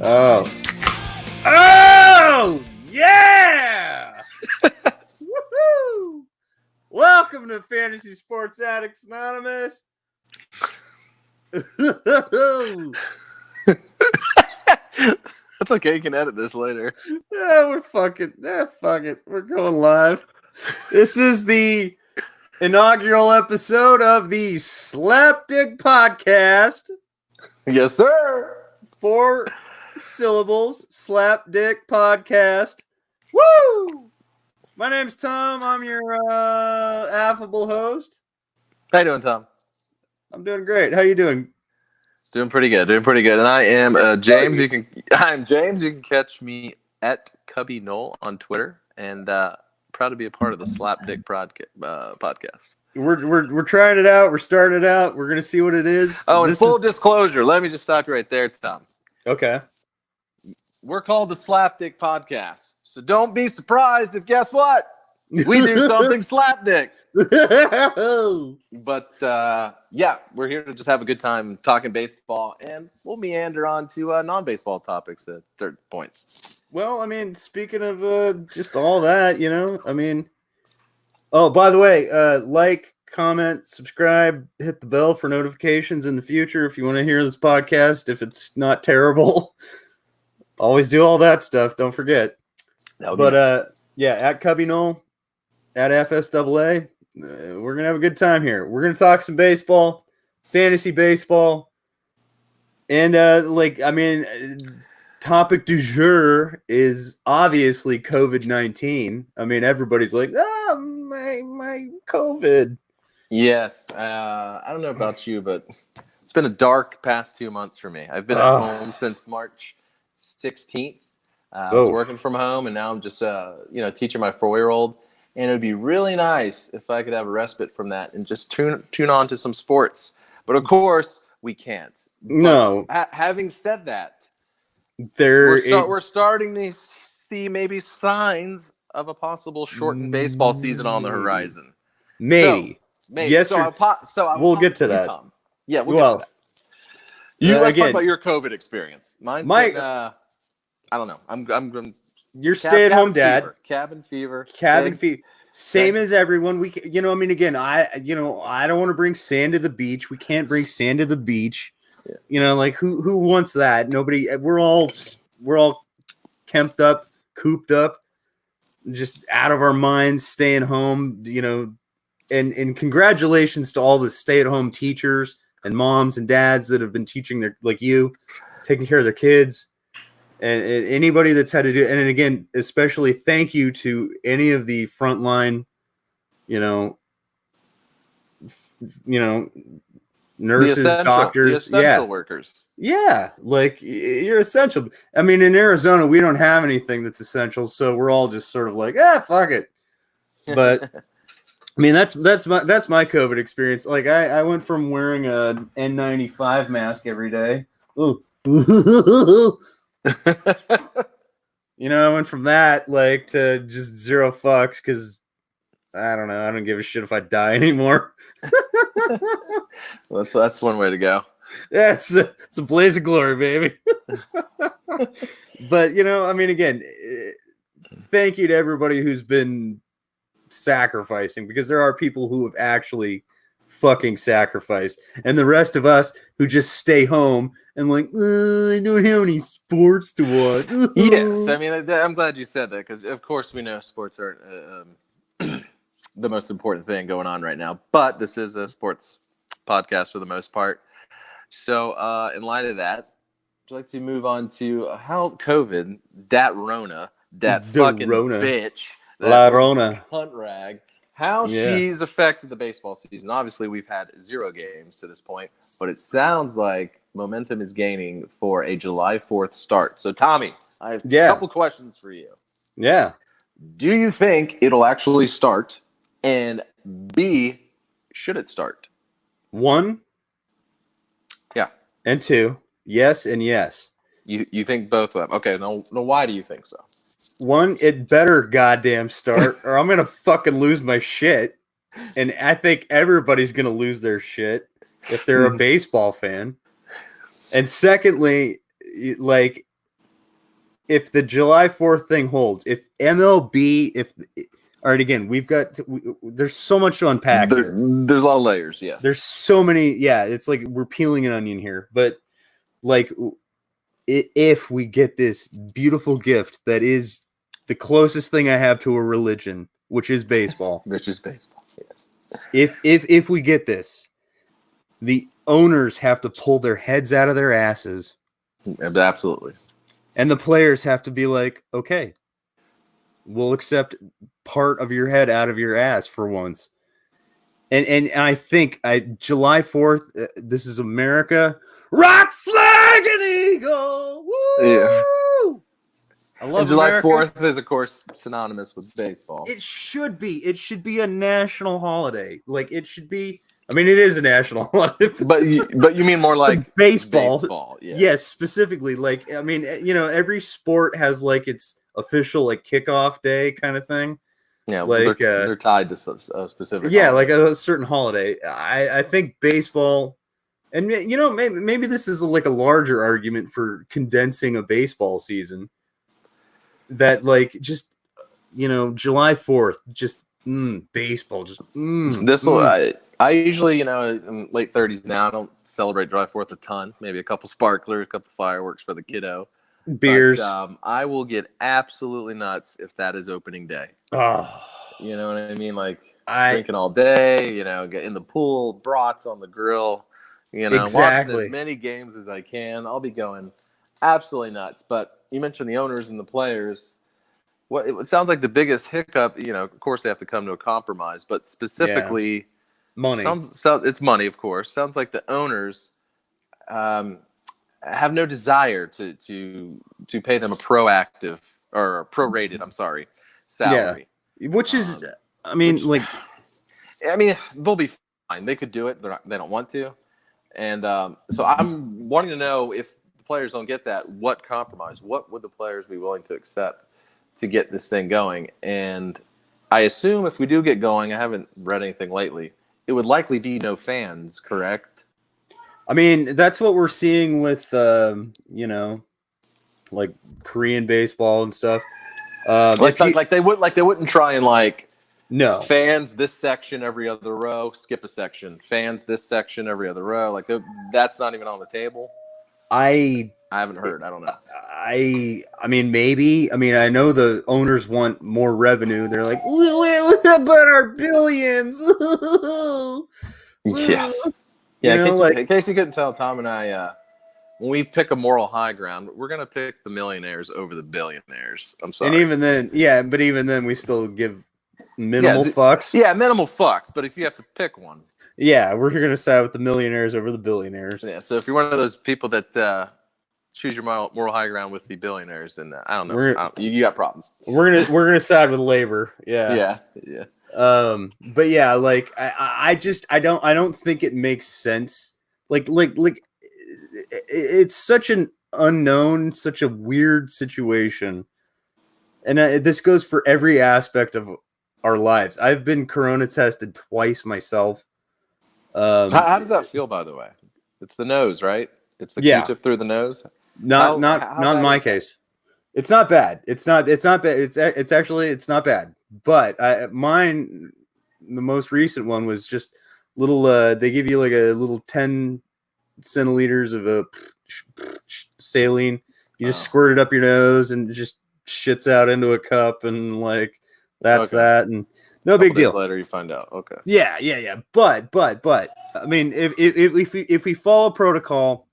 Oh. Oh, yeah! Woohoo! Welcome to Fantasy Sports Addicts Anonymous. That's okay. You can edit this later. We're fuck it. We're going live. This is the inaugural episode of the Slapdick podcast. Yes, sir. 4 syllables, Slapdick podcast. Woo! My name's Tom. I'm your affable host. How you doing, Tom? I'm doing great. How you doing? Doing pretty good. And I am James. I'm James. You can catch me at Cubby Knoll on Twitter, and proud to be a part of the Slapdick podcast. We're trying it out. We're starting it out. We're gonna see what it is. Oh, and full disclosure, let me just stop you right there, Tom. Okay. We're called the Slapdick podcast, so don't be surprised if guess what? We do something Slapdick. But yeah, we're here to just have a good time talking baseball, and we'll meander on to non-baseball topics at third points. Well, I mean, speaking of just all that, oh, by the way, like, comment, subscribe, hit the bell for notifications in the future if you want to hear this podcast, if it's not terrible. Always do all that stuff, don't forget. But yeah, at Cubby Knoll, at FSAA, we're going to have a good time here. We're going to talk some baseball, fantasy baseball, and topic du jour is obviously COVID-19. I mean, everybody's like, my COVID. Yes. I don't know about you, but it's been a dark past 2 months for me. I've been at home since March 16th. I was working from home, and now I'm just, teaching my 4-year-old. And it would be really nice if I could have a respite from that and just tune on to some sports. But, of course, we can't. No. Having said that, we're starting to see maybe signs of a possible shortened baseball season on the horizon. Maybe. Yes, we'll get to that. Yeah, we'll get to that. Let's talk about your COVID experience. Mine's been, I don't know. I'm You're stay-at-home dad. Cabin fever. Same as everyone. I don't want to bring sand to the beach. We can't bring sand to the beach. Yeah. Who wants that? Nobody. We're all kemped up, cooped up, just out of our minds, staying home. And congratulations to all the stay-at-home teachers and moms and dads that have been teaching taking care of their kids. And anybody that's had to do it. And again, especially thank you to any of the frontline, nurses, doctors, the essential workers. Yeah, you're essential. I mean, in Arizona, we don't have anything that's essential, so we're all just sort of like, fuck it. But I mean, that's my COVID experience. I went from wearing a N95 mask every day. Ooh. I went from that to just zero fucks because I don't know. I don't give a shit if I die anymore. Well, that's one way to go. Yeah, it's a blaze of glory, baby. But again, thank you to everybody who's been sacrificing, because there are people who have actually fucking sacrificed, and the rest of us who just stay home and I don't have any sports to watch. Yes, I mean, I'm glad you said that, because of course we know sports aren't the most important thing going on right now, but this is a sports podcast for the most part. So in light of that, would you like to move on to how COVID, that fucking Rona. bitch, La Rona, cunt rag, how she's affected the baseball season? Obviously, we've had 0 games to this point, but it sounds like momentum is gaining for a July 4th start. So, Tommy, I have a couple questions for you. Yeah. Do you think it'll actually start? And B, should it start? 1. Yeah. And 2. Yes and yes. You think both of them? Okay. No. Why do you think so? 1, it better goddamn start, or I'm gonna fucking lose my shit. And I think everybody's gonna lose their shit if they're a baseball fan. And secondly, if the July 4th thing holds, if MLB, all right, again, there's so much to unpack here. There's a lot of layers, yes. There's so many, yeah, it's like we're peeling an onion here. But, like, if we get this beautiful gift that is the closest thing I have to a religion, which is baseball. Yes. If we get this, the owners have to pull their heads out of their asses. Absolutely. And the players have to be like, okay, we'll accept part of your head out of your ass for once. And I think July 4th, this is America. Rock, flag, and eagle. Woo! Yeah. I love July America. 4th is, of course, synonymous with baseball. It should be. It should be a national holiday. Like, it should be. I mean, it is a national holiday. But you mean more like baseball. Yeah. Yes, specifically. Like, I mean, every sport has, like, its official, like, kickoff day kind of thing. Yeah, like they're tied to a specific. Yeah, holiday. like a certain holiday. I think baseball, and maybe this is like a larger argument for condensing a baseball season. That, like, just July 4th, just baseball, just this will. I usually, in late 30s now, I don't celebrate July 4th a ton. Maybe a couple sparklers, a couple fireworks for the kiddo. Beers. But, I will get absolutely nuts if that is opening day. Oh. You know what I mean? Like, drinking all day, get in the pool, brats on the grill, exactly. watching as many games as I can. I'll be going absolutely nuts. But you mentioned the owners and the players. It sounds like the biggest hiccup, of course they have to come to a compromise, but specifically money. It's money, of course. Sounds like the owners have no desire to pay them a prorated, salary. Yeah. Which is, I mean, they'll be fine. They could do it. They don't want to. And so I'm wanting to know, if the players don't get that, what compromise? What would the players be willing to accept to get this thing going? And I assume if we do get going, I haven't read anything lately, it would likely be no fans, correct? I mean, that's what we're seeing with, like Korean baseball and stuff. They wouldn't try and no fans this section every other row, skip a section. Fans this section every other row. Like, that's not even on the table. I haven't heard. I don't know. I mean, maybe. I mean, I know the owners want more revenue. They're like, what about our billions? Yeah. In case you couldn't tell, Tom and I, when we pick a moral high ground, we're going to pick the millionaires over the billionaires. I'm sorry. And even then, we still give minimal fucks. Yeah, minimal fucks. But if you have to pick one. Yeah, we're going to side with the millionaires over the billionaires. Yeah, so if you're one of those people that choose your moral high ground with the billionaires, and I don't know, you got problems. We're gonna side with labor. Yeah. But yeah, like I don't think it makes sense. Like it's such an unknown, such a weird situation, and this goes for every aspect of our lives. I've been corona tested twice myself. How does that feel, by the way? It's the nose, right? It's the Q-tip through the nose. Not in my case. It's not bad. It's not bad. It's actually not bad. But mine, the most recent one, was just little. They give you like a little 10 centiliters of a saline. You just squirt it up your nose and it just shits out into a cup, and like that's that, and no big deal. Later you find out. Okay. Yeah. But I mean, if we follow protocol.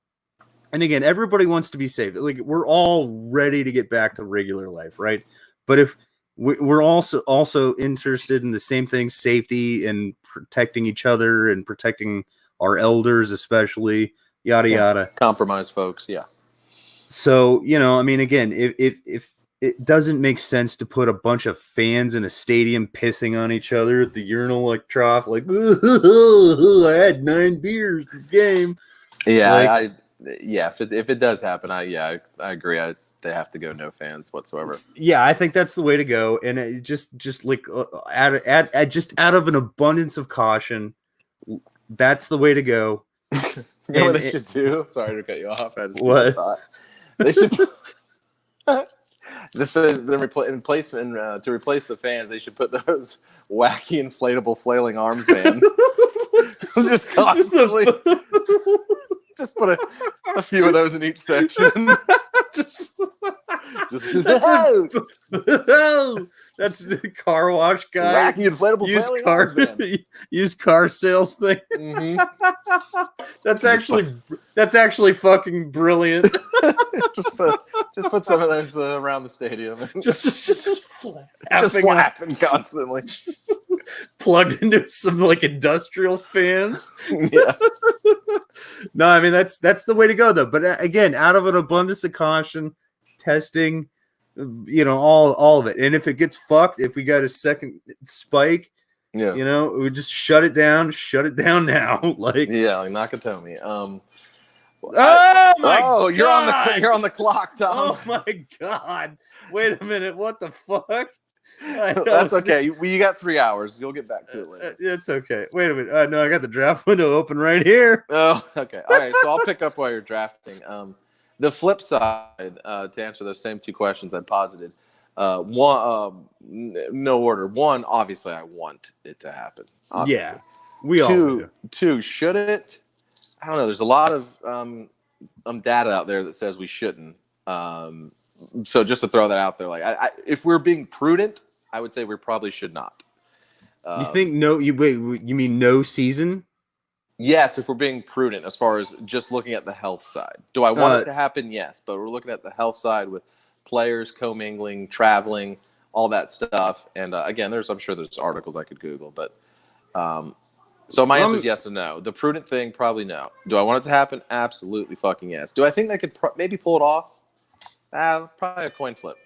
And again, everybody wants to be safe. Like, we're all ready to get back to regular life, right? But if we're also interested in the same thing, safety and protecting each other and protecting our elders, especially, yada yada. Compromise, folks. Yeah. So I mean, again, if it doesn't make sense to put a bunch of fans in a stadium pissing on each other at the urinal like trough, like I had 9 beers this game. Yeah, if it does happen, I agree. They have to go no fans whatsoever. Yeah, I think that's the way to go, and it just like out of an abundance of caution, that's the way to go. You know what they should do? Sorry to cut you off. I just what? thought. They should. To replace the fans, they should put those wacky inflatable flailing arms bands. Just constantly. Just put a few of those in each section. just no! That's the car wash guy. Wacky inflatable flailing arms band. Used car sales thing. Mm-hmm. That's actually fucking brilliant. just put some of those around the stadium. just flapping constantly. Plugged into some like industrial fans. Yeah. No, I mean that's the way to go though. But again, out of an abundance of caution, testing, all of it. And if it gets fucked, if we got a second spike, we just shut it down now. Like Nakatomi. God! You're on the clock, Tom. Oh my God! Wait a minute, what the fuck? That's okay. You got 3 hours. You'll get back to it later. It's okay. Wait a minute. No, I got the draft window open right here. Oh, okay. All right. So I'll pick up while you're drafting. The flip side, to answer those same two questions I posited, one, no order. One, obviously, I want it to happen. Obviously. Yeah, we all do. Two, should it? I don't know. There's a lot of data out there that says we shouldn't. So just to throw that out there, like, if we're being prudent, I would say we probably should not. You think no? You mean no season? Yes, if we're being prudent as far as just looking at the health side. Do I want it to happen? Yes, but we're looking at the health side with players commingling, traveling, all that stuff. And again, I'm sure there's articles I could Google, but so my answer is yes and no. The prudent thing, probably no. Do I want it to happen? Absolutely fucking yes. Do I think they could maybe pull it off? Probably a coin flip.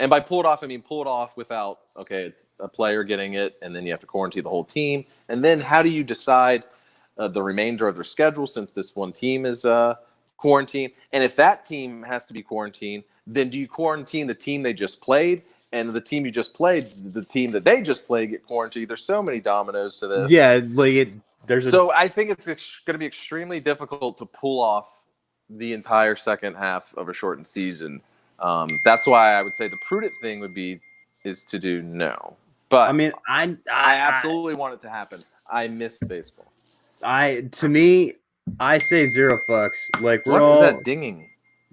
And by pull it off, I mean pull it off without, it's a player getting it, and then you have to quarantine the whole team. And then how do you decide the remainder of their schedule since this one team is quarantined? And if that team has to be quarantined, then do you quarantine the team they just played? And the team you just played, the team that they just played get quarantined? There's so many dominoes to this. Yeah, So I think it's going to be extremely difficult to pull off the entire second half of a shortened season. That's why I would say the prudent thing is to do no. But I mean, I absolutely want it to happen. I miss baseball. To me, I say zero fucks. Like what is that dinging?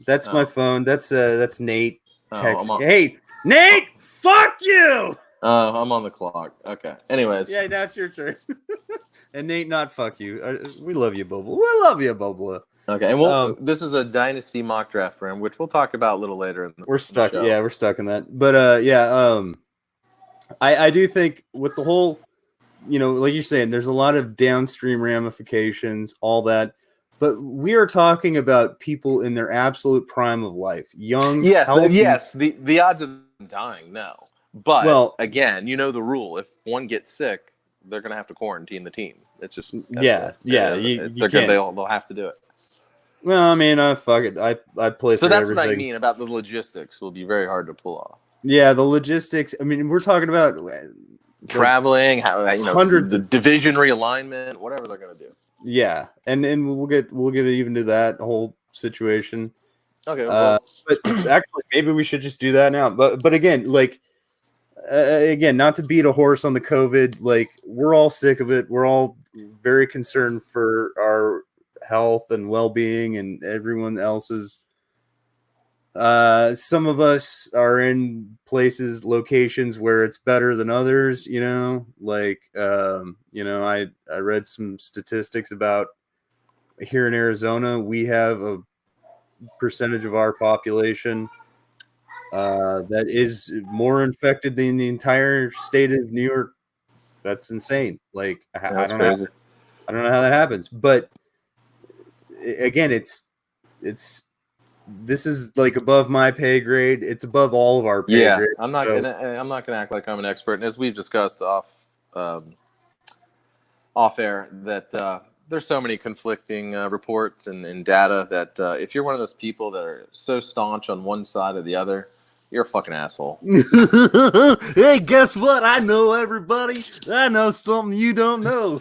That's my phone. That's Nate texting. Hey, Nate, fuck you. I'm on the clock. Okay. Anyways. Yeah, now it's your turn. And Nate, not fuck you. We love you, Bubba. We love you, Bubba. Okay, and this is a dynasty mock draft round, which we'll talk about a little later. We're stuck. Yeah, we're stuck in that. But I do think with the whole, like you're saying, there's a lot of downstream ramifications, all that. But we are talking about people in their absolute prime of life, young. Yes, healthy. yes. The odds of them dying, no. But again, you know the rule: if one gets sick, they're going to have to quarantine the team. It's just They'll have to do it. Well, I mean, fuck it. I play. So that's everything. what I mean about the logistics. Will be very hard to pull off. Yeah, the logistics. I mean, we're talking about traveling, hundreds of division realignment, whatever they're going to do. Yeah, and we'll get even to that whole situation. Okay, but actually, maybe we should just do that now. But again, not to beat a horse on the COVID. Like, we're all sick of it. We're all very concerned for our health and well-being and everyone else's. Some of us are in locations where it's better than others, I read some statistics about here in Arizona, we have a percentage of our population that is more infected than the entire state of New York. That's insane. Like, I don't know how that happens, but again, this is like above my pay grade. It's above all of our pay grade. I'm not gonna act like I'm an expert. And as we've discussed off air, that there's so many conflicting reports and data that if you're one of those people that are so staunch on one side or the other, You're a fucking asshole. Hey, guess what? I know everybody. I know something you don't know.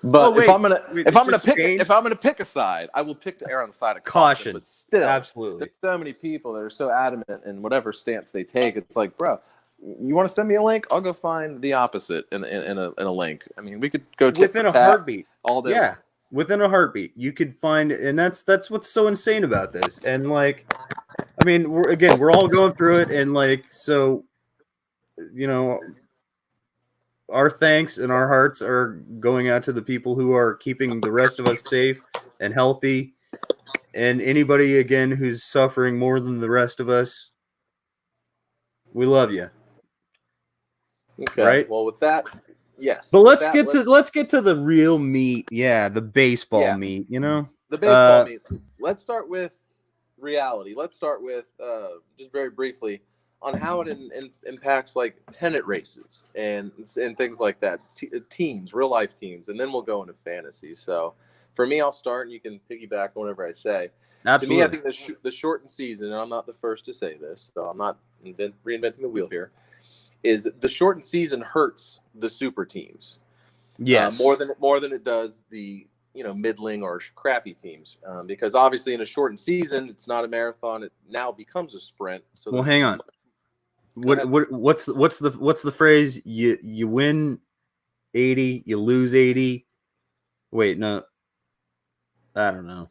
But if I'm gonna pick a side, I will pick to err on the side of caution. But still, absolutely, there's so many people that are so adamant in whatever stance they take. It's like, bro, you want to send me a link? I'll go find the opposite in a link. I mean, we could go within a heartbeat all day. Yeah, within a heartbeat, you could find, and that's what's so insane about this. And like, I mean, we're all going through it, and like, so, you know, our thanks and our hearts are going out to the people who are keeping the rest of us safe and healthy, and anybody again who's suffering more than the rest of us. We love you. Okay. Right? Well, with that, yes. But let's get to the real meat. Yeah, the baseball meat. You know, the baseball meat. Let's start with reality. Let's start with just very briefly on how it impacts like pennant races and things like that. Teams, real life teams, and then we'll go into fantasy. So for me, I'll start, and you can piggyback on whatever I say. Absolutely. To me, I think the shortened season, and I'm not the first to say this, so I'm not reinventing the wheel here, is the shortened season hurts the super teams. Yes. More than it does the middling or crappy teams, because obviously in a shortened season, it's not a marathon. It now becomes a sprint. So well, hang on. What's the phrase? You win 80, you lose 80. Wait, no, I don't know.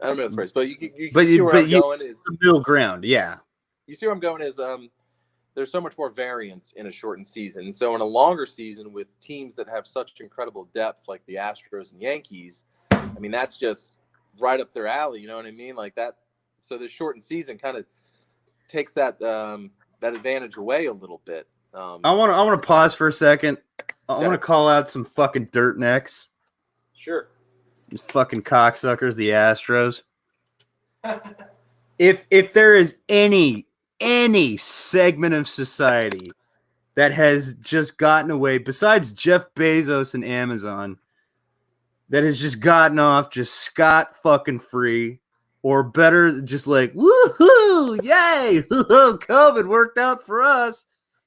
I don't know the phrase, but you see where I'm going is the middle ground. Yeah, you see where I'm going is there's so much more variance in a shortened season, and so in a longer season with teams that have such incredible depth like the Astros and Yankees, I mean that's just right up their alley. You know what I mean? Like that. So the shortened season kind of takes that advantage away a little bit. I want to pause for a second. I want to call out some fucking dirt necks. Sure. These fucking cocksuckers, the Astros. If there is any segment of society that has just gotten away, besides Jeff Bezos and Amazon, that has just gotten off just scot fucking free, or better, just like woohoo, yay, COVID worked out for us.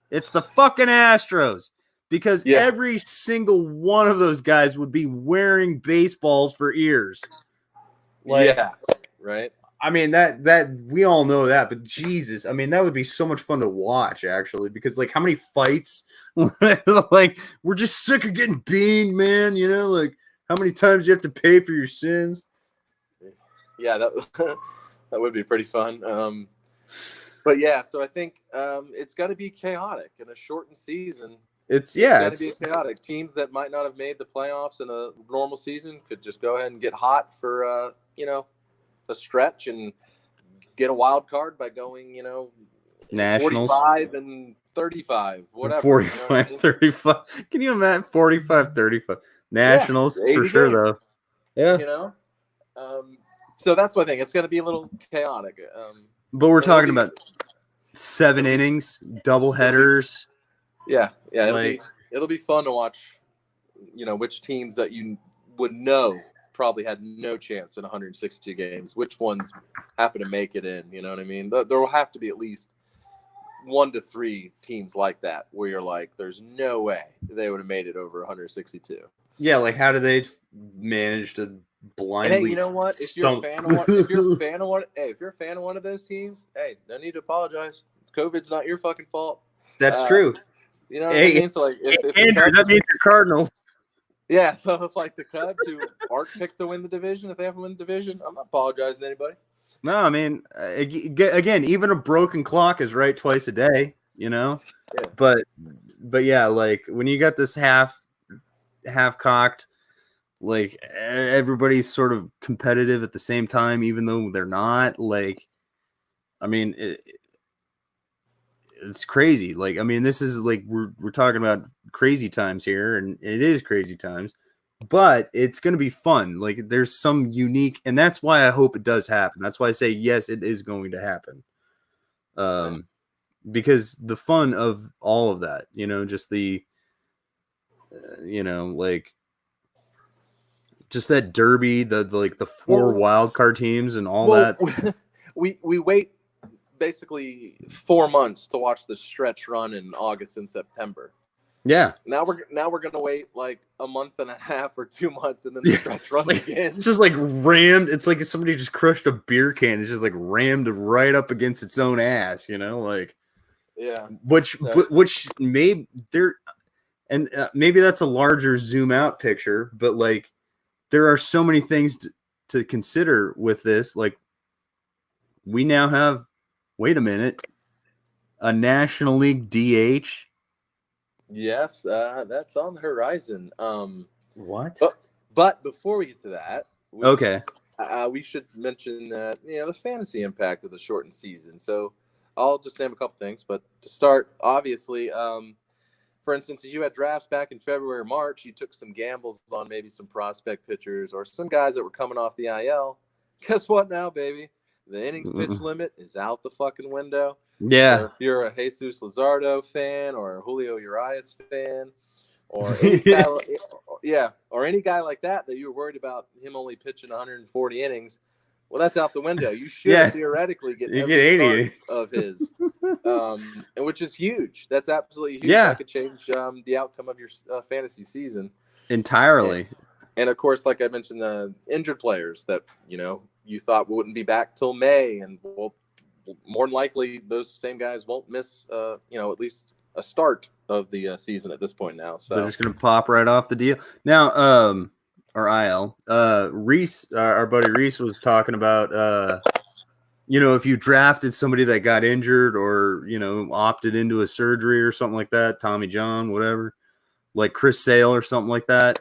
It's the fucking Astros, because every single one of those guys would be wearing baseballs for ears. Like, yeah, right. I mean that we all know that, but Jesus, I mean that would be so much fun to watch actually, because like how many fights, like we're just sick of getting beaned, man. You know, like how many times you have to pay for your sins. Yeah, that would be pretty fun. But yeah, so I think it's got to be chaotic in a shortened season. It's got to be chaotic. Teams that might not have made the playoffs in a normal season could just go ahead and get hot for a stretch and get a wild card by going, Nationals 45 and 35, whatever. 45, 35. Can you imagine 45, 35? Nationals for sure, though. Yeah. So that's what I think. It's going to be a little chaotic. But we're talking about 7 innings, double headers. Yeah. It'll be fun to watch, which teams that you would know probably had no chance in 162 games, which ones happen to make it in, you know what I mean? There will have to be at least 1 to 3 teams like that where you're like, there's no way they would have made it over 162. Yeah, like how do they manage to blindly? And hey, you know what? If you're a fan of one of those teams, hey, no need to apologize. COVID's not your fucking fault. That's true. You know what I mean? So like, if Andrew, that means your Cardinals. Yeah, so if like the Cubs who aren't picked to win the division, if they haven't won the division, I'm not apologizing to anybody. No, I mean, again, even a broken clock is right twice a day, Yeah. But yeah, like when you got this half cocked, like everybody's sort of competitive at the same time, even though they're not. Like, I mean, it's crazy. Like, I mean, this is like we're talking about crazy times here, and it is crazy times, but it's going to be fun. Like, there's some unique, and that's why I hope it does happen. That's why I say yes, it is going to happen. Because the fun of all of that, just the, like, just that derby, the 4 wild card teams and all that. We wait basically 4 months to watch the stretch run in August and September. Yeah. Now we're gonna wait like a month and a half or 2 months, and then the stretch run begins. It's just like rammed. It's like if somebody just crushed a beer can. It's just like rammed right up against its own ass. Like yeah. Which may there, and maybe that's a larger zoom out picture, but like there are so many things to consider with this. Like we now have, wait a minute, a National League DH. Yes, that's on the horizon. What? But before we get to that, we should mention that the fantasy impact of the shortened season. So I'll just name a couple things, but to start, obviously, for instance, if you had drafts back in February or March, you took some gambles on maybe some prospect pitchers or some guys that were coming off the IL. Guess what now, baby? The innings pitch limit is out the fucking window. Yeah. So if you're a Jesus Luzardo fan or a Julio Urias fan or any guy, or any guy like that you were worried about him only pitching 140 innings, well, that's out the window. You should theoretically get every 80 of his, and which is huge. That's absolutely huge. Yeah. That could change the outcome of your fantasy season entirely. And of course, like I mentioned, the injured players that you thought wouldn't be back till May, and more than likely those same guys won't miss at least a start of the season at this point now. So they're just gonna pop right off the deal now. Or IL. Reese, our buddy Reese was talking about if you drafted somebody that got injured or opted into a surgery or something like that, Tommy John, whatever, like Chris Sale or something like that.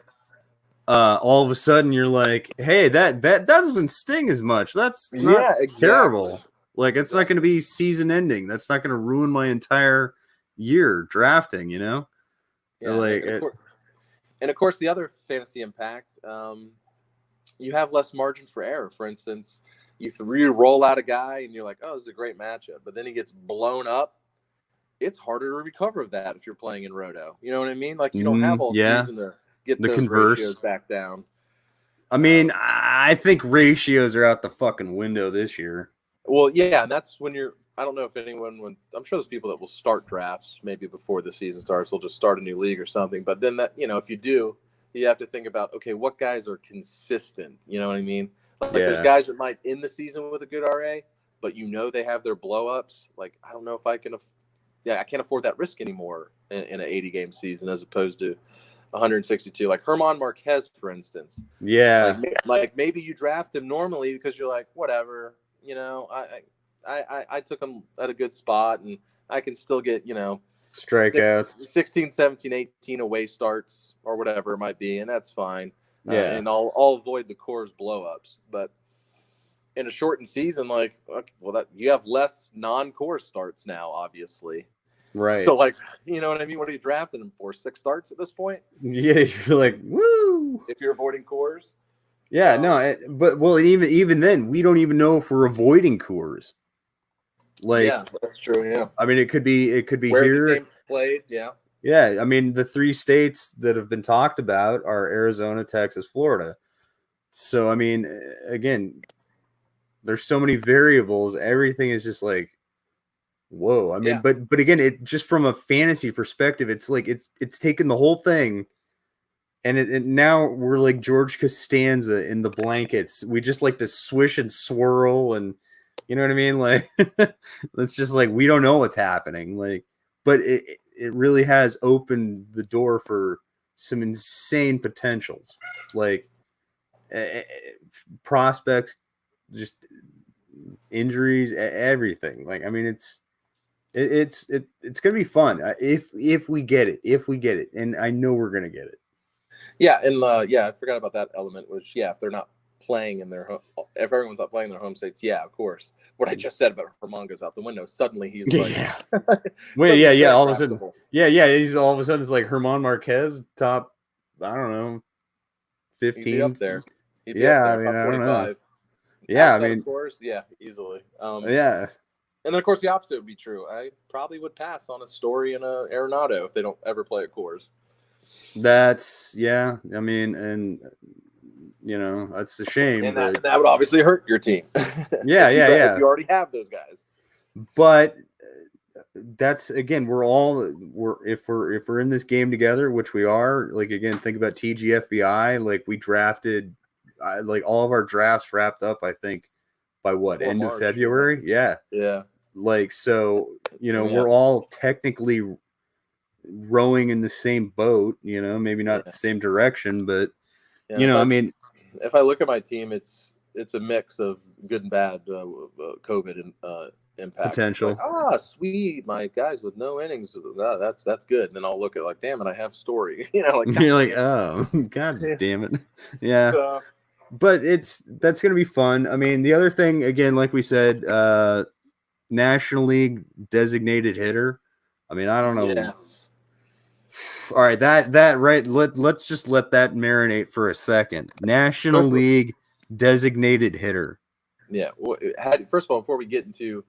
All of a sudden you're like, hey, that doesn't sting as much. That's not terrible. Like it's not going to be season ending. That's not going to ruin my entire year drafting. Yeah, like and of course the other fantasy impact, you have less margin for error. For instance, you roll out a guy and you're like, oh, this is a great matchup, but then he gets blown up. It's harder to recover of that if you're playing in Roto. You know what I mean? Like you don't have all season to get the those ratios back down. I mean, I think ratios are out the fucking window this year. Well, yeah, and that's when I don't know if anyone I'm sure there's people that will start drafts maybe before the season starts. They'll just start a new league or something. But then that, if you do, you have to think about, okay, what guys are consistent? You know what I mean? Like there's guys that might end the season with a good RA, but they have their blow-ups. Like, I don't know if I can't afford that risk anymore in an 80-game season as opposed to 162. Like German Marquez, for instance. Yeah. Like maybe you draft him normally because you're like, whatever, I took him at a good spot and I can still get, strikeouts, 16, 17, 18 away starts or whatever it might be. And that's fine. Yeah. And I'll avoid the Coors blow-ups. But in a shortened season, like, well, you have less non-Coors starts now, obviously. Right. So, like, you know what I mean? What are you drafting them for? 6 starts at this point? Yeah, you're like, woo! If you're avoiding Coors? Yeah, but even then, we don't even know if we're avoiding Coors. Like, yeah, that's true. Yeah, I mean, it could be where here. This game's played. Yeah. Yeah, I mean, the 3 states that have been talked about are Arizona, Texas, Florida. So, I mean, again, there's so many variables. Everything is just like, whoa. I mean, but again, it just from a fantasy perspective, it's like it's taken the whole thing. And now we're like George Costanza in the blankets. We just like to swish and swirl, and you know what I mean. Like it's just like we don't know what's happening. Like, but it really has opened the door for some insane potentials, like prospects, just injuries, everything. Like, I mean, it's gonna be fun if we get it, and I know we're gonna get it. Yeah, and I forgot about that element. Which, if they're not playing in their home, if everyone's not playing in their home states, of course. What I just said about Herman goes out the window. Suddenly he's like, wait, all of a sudden, he's all of a sudden it's like German Marquez top, I don't know, 15. He'd be up there. I mean, I don't know. Yeah, I mean, of course, easily. Yeah. And then, of course, the opposite would be true. I probably would pass on a Story and a Arenado if they don't ever play at Coors. That's I mean, and that's a shame. And that would obviously hurt your team. Yeah. If you already have those guys. But that's again, if we're in this game together, which we are. Like again, think about TGFBI. Like we drafted, like all of our drafts wrapped up. I think by what Before end March, of February? Yeah. Yeah. Like so, we're all technically rowing in the same boat. Maybe not the same direction, but if I look at my team, it's a mix of good and bad COVID and impact. potential. Like, sweet, my guys with no innings. That's good. And then I'll look at like, damn it, I have Story. Like You're like, oh, god damn it, yeah. But that's gonna be fun. I mean, the other thing, again, like we said, National League designated hitter. I mean, I don't know. Yes. All right, that right. Let's just let that marinate for a second. National League designated hitter. Yeah. Well, first of all, before we get into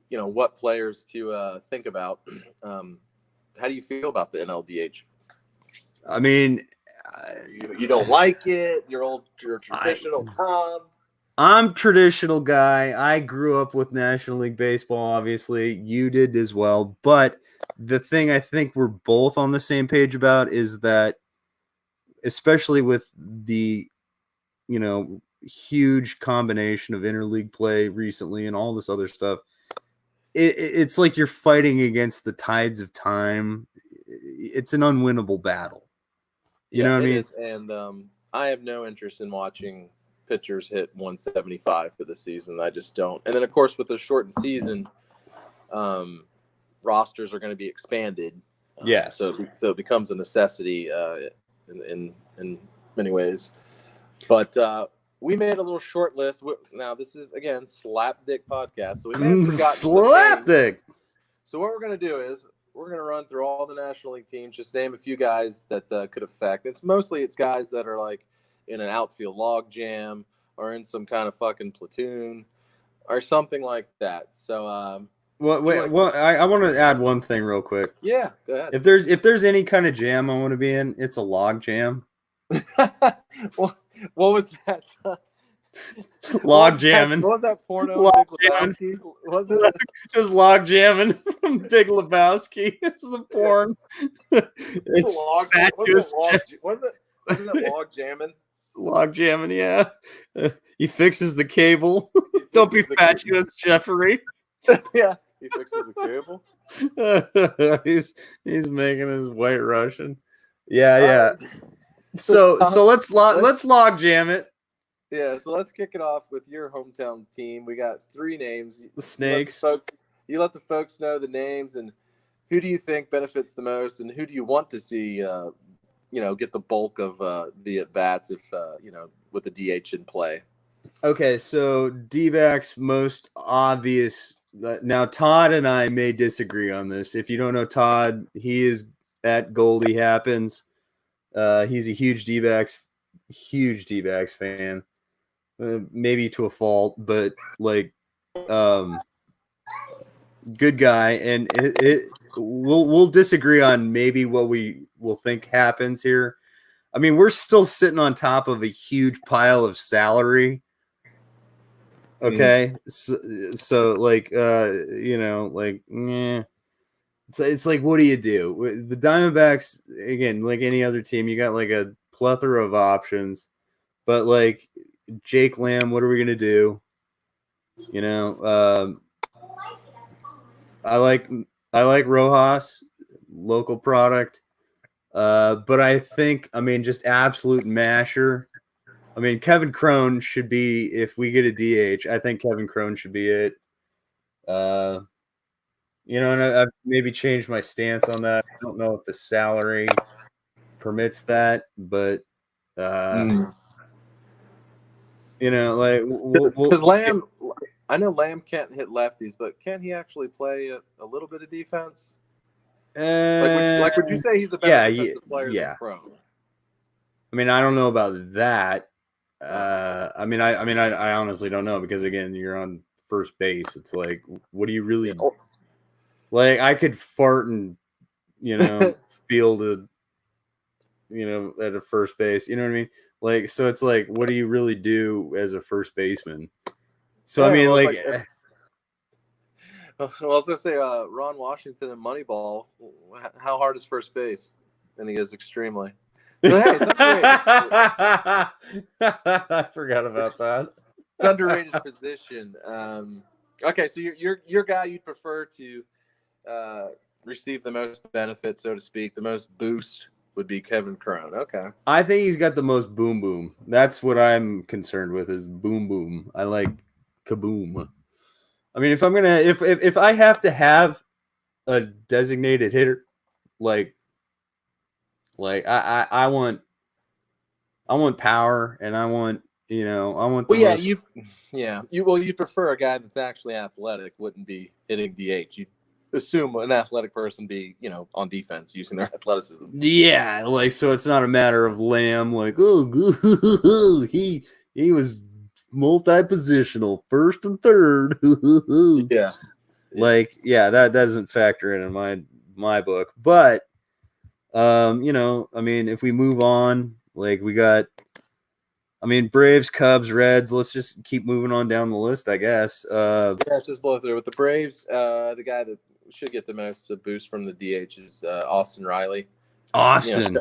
what players to think about, how do you feel about the NLDH? I mean, you don't like it. You're traditional Tom. I'm traditional guy. I grew up with National League Baseball, obviously. You did as well. But the thing I think we're both on the same page about is that, especially with the, huge combination of interleague play recently and all this other stuff, it's like you're fighting against the tides of time. It's an unwinnable battle. You know what I mean? Is. And I have no interest in watching pitchers hit 175 for the season. I just don't. And then, of course, with the shortened season, rosters are going to be expanded. Yes. So it becomes a necessity in many ways. But we made a little short list. Now, this is, again, Slapdick podcast. So we may have forgotten Slapdick. So what we're going to do is we're going to run through all the National League teams, just name a few guys that could affect. It's guys that are like in an outfield log jam or in some kind of fucking platoon or something like that. So, I want to add one thing real quick. Yeah, go ahead. If there's any kind of jam I want to be in, it's a log jam. What was that? Log jamming. What was that porno? Log Big was it? It was log jamming from Big Lebowski. It's the porn. It's Wasn't it log jamming? Log jamming, yeah. He fixes the cable. Don't be fatuous, Jeffrey. Yeah, he fixes the cable. He's making his White Russian. Yeah. So let's log jam it. Yeah, so let's kick it off with your hometown team. We got 3 names. The Snakes. You let the folks know the names, and who do you think benefits the most, and who do you want to see, get the bulk of the at-bats if, with the DH in play? Okay, so D-backs most obvious. Now, Todd and I may disagree on this. If you don't know Todd, he is at Goldie Happens. He's a huge D-backs fan. Maybe to a fault, but like, good guy, and we'll disagree on maybe what we will think happens here. I mean, we're still sitting on top of a huge pile of salary. Okay, so like, it's like, what do you do? The Diamondbacks, again, like any other team, you got like a plethora of options, but like, Jake Lamb, what are we gonna do? I like Rojas, local product, but I think, just absolute masher. Kevin Crone should be, if we get a DH, I think Kevin Crone should be it. And I've maybe changed my stance on that. I don't know if the salary permits that, but because Lamb, I know Lamb can't hit lefties, but can he actually play a little bit of defense? Would you say he's a better defensive player than Crone? I don't know about that. I honestly don't know, because again, you're on first base. It's like, what do you really like? I could fart and field at a first base. You know what I mean? Like, so it's like, what do you really do as a first baseman? So I was gonna say Ron Washington and Moneyball. How hard is first base? And he is extremely. So hey, it's underrated. I forgot about that. It's underrated position. Okay, so your guy you'd prefer to receive the most benefit, so to speak, the most boost would be Kevin Crone. Okay. I think he's got the most boom boom. That's what I'm concerned with is boom boom. I like kaboom. I mean, if I have to have a designated hitter, like I want power and I want you'd prefer a guy that's actually athletic, wouldn't be hitting DH. You'd assume an athletic person be, on defense using their athleticism. Yeah, so it's not a matter of Lamb, he was multi-positional, first and third. Yeah. That doesn't factor in my book. But if we move on, we got Braves, Cubs, Reds. Let's just keep moving on down the list, I guess. Let's just blow through with the Braves. The guy that should get the most boost from the DH is Austin Riley. Austin.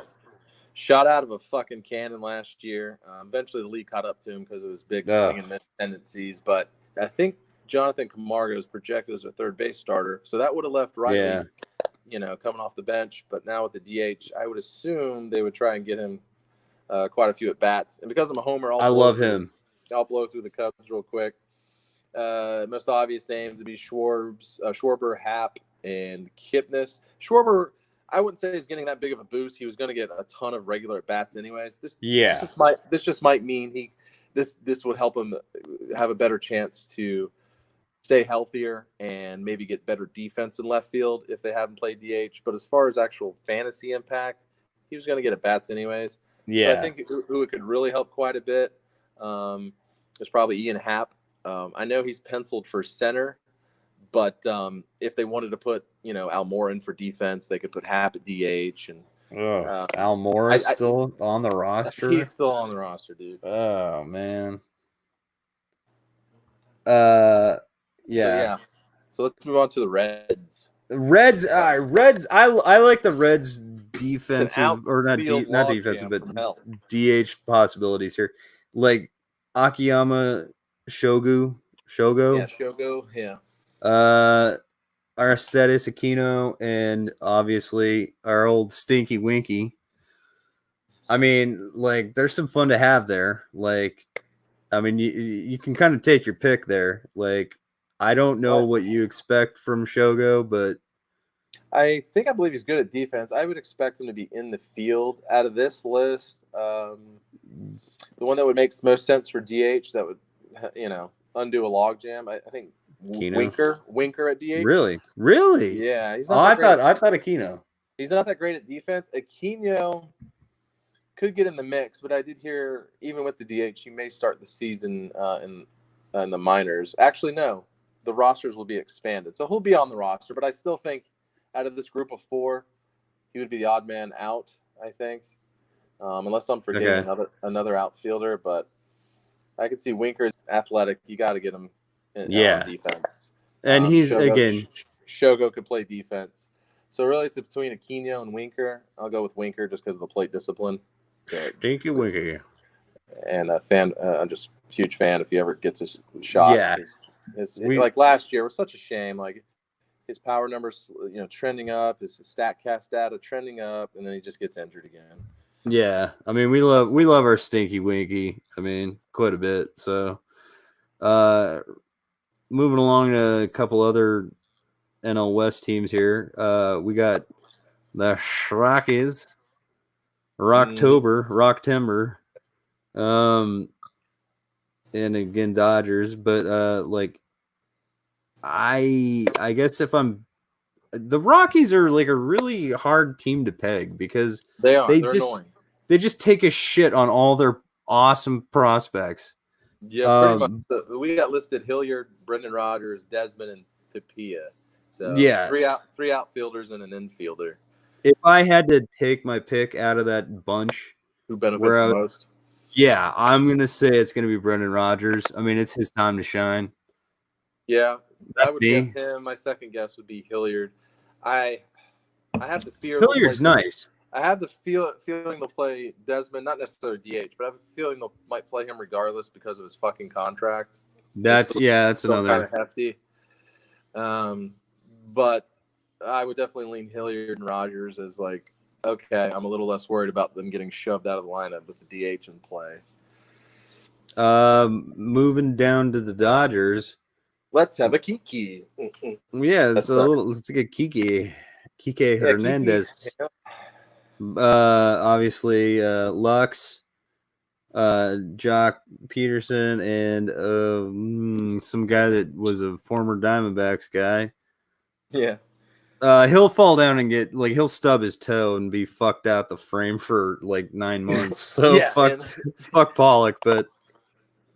Shot out of a fucking cannon last year. Eventually, the league caught up to him because of his big swing and miss tendencies. But I think Jonathan Camargo is projected as a third base starter, so that would have left Riley, coming off the bench. But now with the DH, I would assume they would try and get him quite a few at bats. And because I'm a homer, I love him. I'll blow through the Cubs real quick. Most obvious names would be Schwarber, Happ, and Kipnis. Schwarber, I wouldn't say he's getting that big of a boost. He was going to get a ton of regular at bats anyways. This just might mean this would help him have a better chance to stay healthier and maybe get better defense in left field if they haven't played DH. But as far as actual fantasy impact, he was going to get at bats anyways. Yeah. So I think who it could really help quite a bit is probably Ian Happ. I know he's penciled for center, but if they wanted to put, Almora in for defense, they could put Happ at DH. And Almora's still on the roster? He's still on the roster, dude. Oh, man. Yeah. So let's move on to the Reds. Reds. I like the Reds defensive, or not defensive, but DH possibilities here. Like Akiyama, Shogo. Yeah, Shogo. Yeah. Aristides Aquino, and obviously our old Stinky Winky. There's some fun to have there. You can kind of take your pick there. I don't know what you expect from Shogo, but I believe he's good at defense. I would expect him to be in the field. Out of this list, the one that would make most sense for DH that would, undo a logjam, I think Kino? Winker at DH. Really? Yeah. He's not I thought Aquino. He's not that great at defense. Aquino could get in the mix, but I did hear even with the DH, he may start the season in the minors. Actually, no. The rosters will be expanded. So he'll be on the roster, but I still think out of this group of four, he would be the odd man out, I think. Unless I'm forgetting another outfielder, but I could see Winker's athletic. You got to get him on defense. And he's, Shogo could play defense. So really it's between Aquino and Winker. I'll go with Winker just because of the plate discipline. Stinky Winker. And I'm just a huge fan if he ever gets his shot. Yeah. Like last year, it was such a shame. Like his power numbers, trending up, his StatCast data trending up, and then he just gets injured again. Yeah, we love our Stinky Winky. Quite a bit. So, moving along to a couple other NL West teams here. We got the Rockies, Rocktimber, and again Dodgers. But I guess if the Rockies are a really hard team to peg because they're annoying. They just take a shit on all their awesome prospects. Yeah, pretty much. We got listed Hilliard, Brendan Rodgers, Desmond, and Tapia. So yeah, three outfielders and an infielder. If I had to take my pick out of that bunch, who benefits the most? Yeah, I'm gonna say it's gonna be Brendan Rodgers. It's his time to shine. Yeah, I would guess him. My second guess would be Hilliard. I have the fear. Hilliard's nice. I have the feeling they'll play Desmond, not necessarily DH, but I have a feeling they might play him regardless because of his fucking contract. That's another kind of hefty. But I would definitely lean Hilliard and Rogers as like, okay, I'm a little less worried about them getting shoved out of the lineup with the DH in play. Moving down to the Dodgers. Let's have a Kiki. Yeah, let's get Kike Hernandez. Kiki. Obviously, Lux, Jock Peterson, and some guy that was a former Diamondbacks guy. Yeah. He'll fall down and he'll stub his toe and be fucked out the frame for like 9 months. So fuck Pollock, but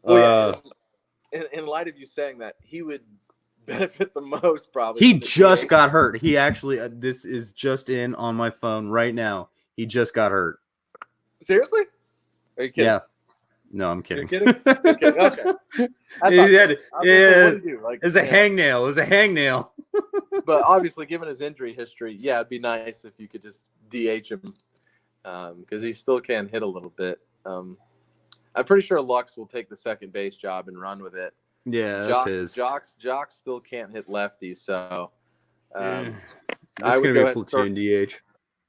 in light of you saying that, he would benefit the most probably. He just got hurt. He actually this is just in on my phone right now. He just got hurt. Seriously? Are you kidding? Yeah. No, I'm kidding. You're kidding? You're kidding? Okay. It was a hangnail. It was a hangnail. But obviously, given his injury history, it'd be nice if you could just DH him because he still can hit a little bit. I'm pretty sure Lux will take the second base job and run with it. Yeah, that's his. Jock still can't hit lefty, so that's going to be a platoon DH.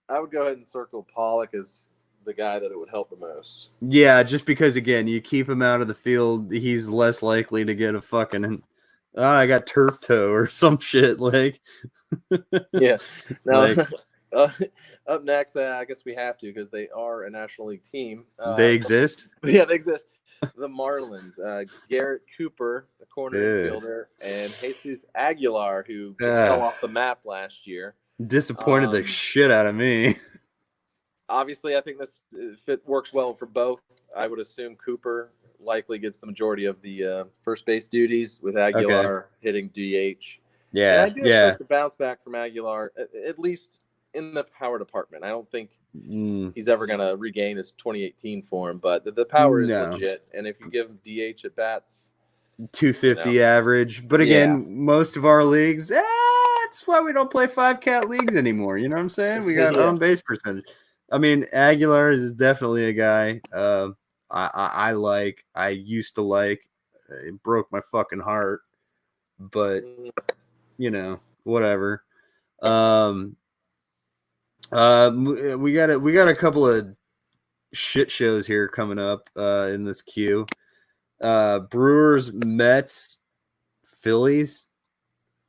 I would go ahead and circle Pollock as the guy that it would help the most. Yeah, just because, again, you keep him out of the field, he's less likely to get a fucking I got turf toe or some shit. Like, yeah. Now, up next, I guess we have to because they are a National League team. They exist? Yeah, they exist. The Marlins, Garrett Cooper, the corner infielder, and Jesus Aguilar, who fell off the map last year. Disappointed the shit out of me. Obviously, I think this fit works well for both. I would assume Cooper likely gets the majority of the first base duties with Aguilar hitting DH. Yeah, and I do expect to bounce back from Aguilar, at least in the power department. I don't think he's ever going to regain his 2018 form, but the power is legit. And if you give him DH at bats, 250 average. But again, most of our leagues, that's why we don't play 5-cat leagues anymore. You know what I'm saying? We got on base percentage. I mean, Aguilar is definitely a guy I used to like. It broke my fucking heart, but whatever. We got a couple of shit shows here coming up in this queue. Brewers, Mets, Phillies.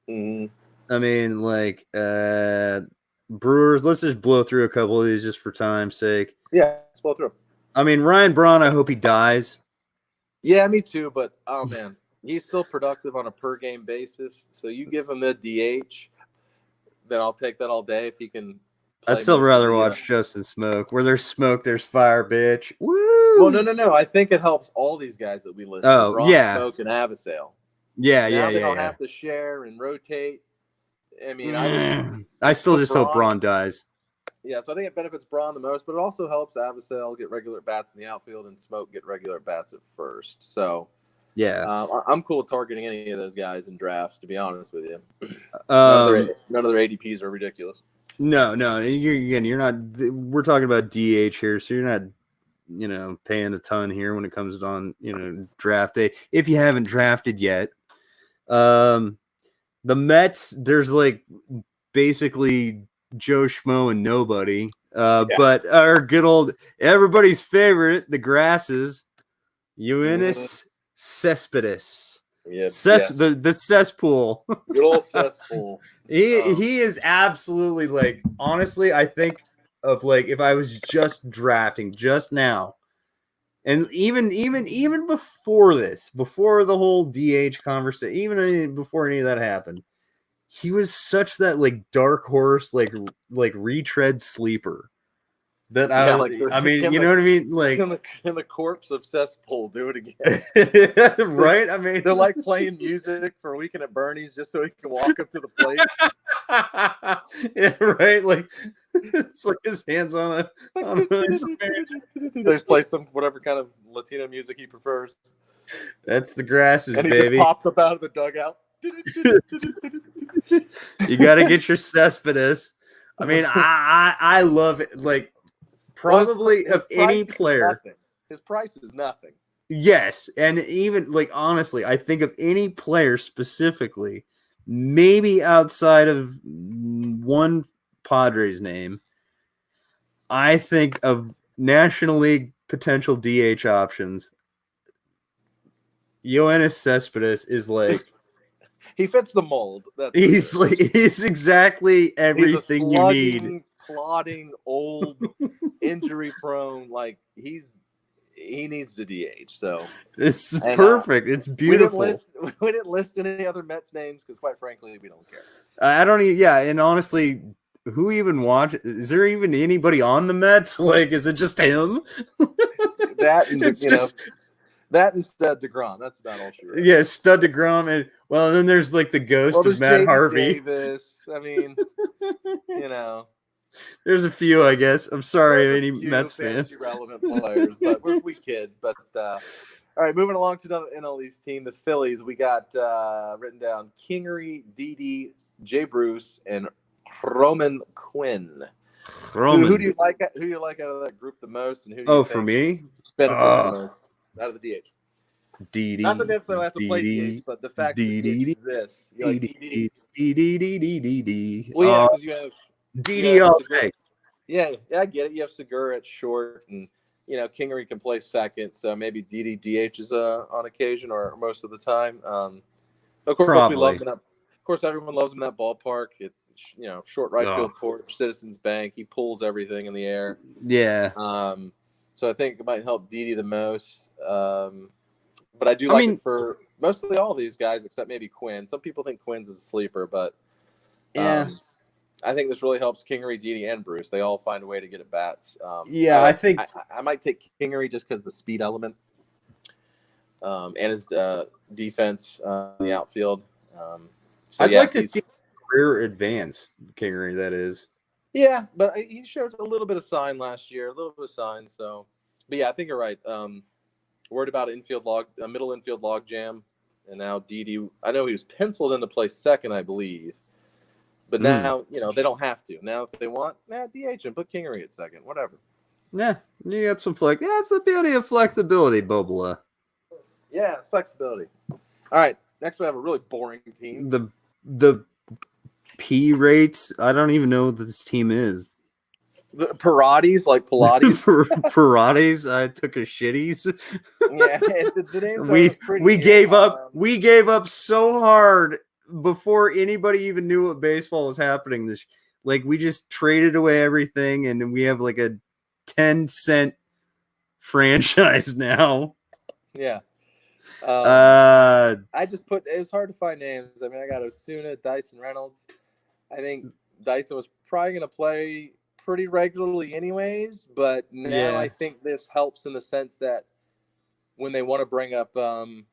I mean, Brewers, let's just blow through a couple of these just for time's sake. Yeah, let's blow through. I mean, Ryan Braun, I hope he dies. Yeah, me too, but oh man, he's still productive on a per game basis. So you give him the DH, then I'll take that all day if he can. I'd still rather watch Justin Smoke. Where there's smoke, there's fire, bitch. Woo! Well, no. I think it helps all these guys that we listed. Oh, Braun, yeah. Smoke, and Avisale. Yeah. They don't have to share and rotate. I mean, I still just hope Braun dies. Yeah, so I think it benefits Braun the most, but it also helps Avisale get regular bats in the outfield and Smoke get regular bats at first. So, yeah, I'm cool with targeting any of those guys in drafts, to be honest with you. None of their ADPs are ridiculous. No. You're not. We're talking about DH here, so you're not, paying a ton here when it comes on, draft day. If you haven't drafted yet, the Mets, there's basically Joe Schmo and nobody. But our good old everybody's favorite, the Grasses, Yoenis Cespedes. Yes, the cesspool. Good old cesspool. He is absolutely honestly, I think of if I was just drafting just now, and even before this, before the whole DH conversation, even before any of that happened, he was such that dark horse retread sleeper that I mean, you know what I mean? In the corpse of cesspool, do it again. Right? I mean, they're playing music for a weekend at Bernie's just so he can walk up to the plate. Yeah, right. It's his hands on They just play some whatever kind of Latino music he prefers. That's the Grasses, and he baby. just pops up out of the dugout. You got to get your Cespedes. I mean, I love it. Like, probably his of any price is player. nothing. His price is nothing. Yes, and even like honestly, I think of any player specifically, maybe outside of one Padres name, I think of National League potential DH options. Yoenis Cespedes is like he fits the mold. he's exactly everything he's a you need. plodding, old, injury-prone. Like he needs the DH. So It's perfect. It's beautiful. We didn't list any other Mets names because, quite frankly, we don't care. I don't even. Yeah, and honestly, who even watch? Is there even anybody on the Mets? Like, is it just him? That and that instead DeGrom. That's about all she wrote. Yeah, Stud DeGrom, and then there's like the ghost of Matt JD Harvey. Davis. I mean, there's a few, I guess. I'm sorry, any Mets fans. Relevant players, but we kid. But all right, moving along to the NL East team, the Phillies. We got written down Kingery, Didi, Jay Bruce, and Roman Quinn. Who do you like? Who do you like out of that group the most? And who do you think for me benefits the most out of the DH? Didi. Not that necessarily have to play DH, but the fact that DD exists. You like Didi. Well, yeah, because you have Didi all day. Yeah, I get it. You have Segura at short, and Kingery can play second, so maybe Didi DHs on occasion or most of the time. Of course, we love him. Of course, everyone loves him in that ballpark. Short right field porch, Citizens Bank. He pulls everything in the air. Yeah. So I think it might help Didi the most. But I do like it for mostly all of these guys, except maybe Quinn. Some people think Quinn's is a sleeper, but yeah. I think this really helps Kingery, Didi, and Bruce. They all find a way to get at bats. I think I might take Kingery just because the speed element and his defense in the outfield. I'd like to see career advance Kingery, that is. Yeah, but he showed a little bit of sign last year, So, but yeah, I think you're right. Worried about a middle infield log jam, and now Didi. I know he was penciled in to play second, I believe. But now, they don't have to. Now, if they want, DH and put Kingery at second, whatever. Yeah, you got some flex. Yeah, it's the beauty of flexibility, Bobola. Yeah, it's flexibility. All right, next we have a really boring team. The P rates. I don't even know what this team is. The Pilates, like Pilates. Pilates. I took a shitties. Yeah, the names we gave up. We gave up so hard before anybody even knew what baseball was happening. We just traded away everything, and we have like a 10-cent franchise now. Yeah. I just it was hard to find names. I mean, I got Osuna, Dyson Reynolds. I think Dyson was probably going to play pretty regularly anyways, but now I think this helps in the sense that when they want to bring up who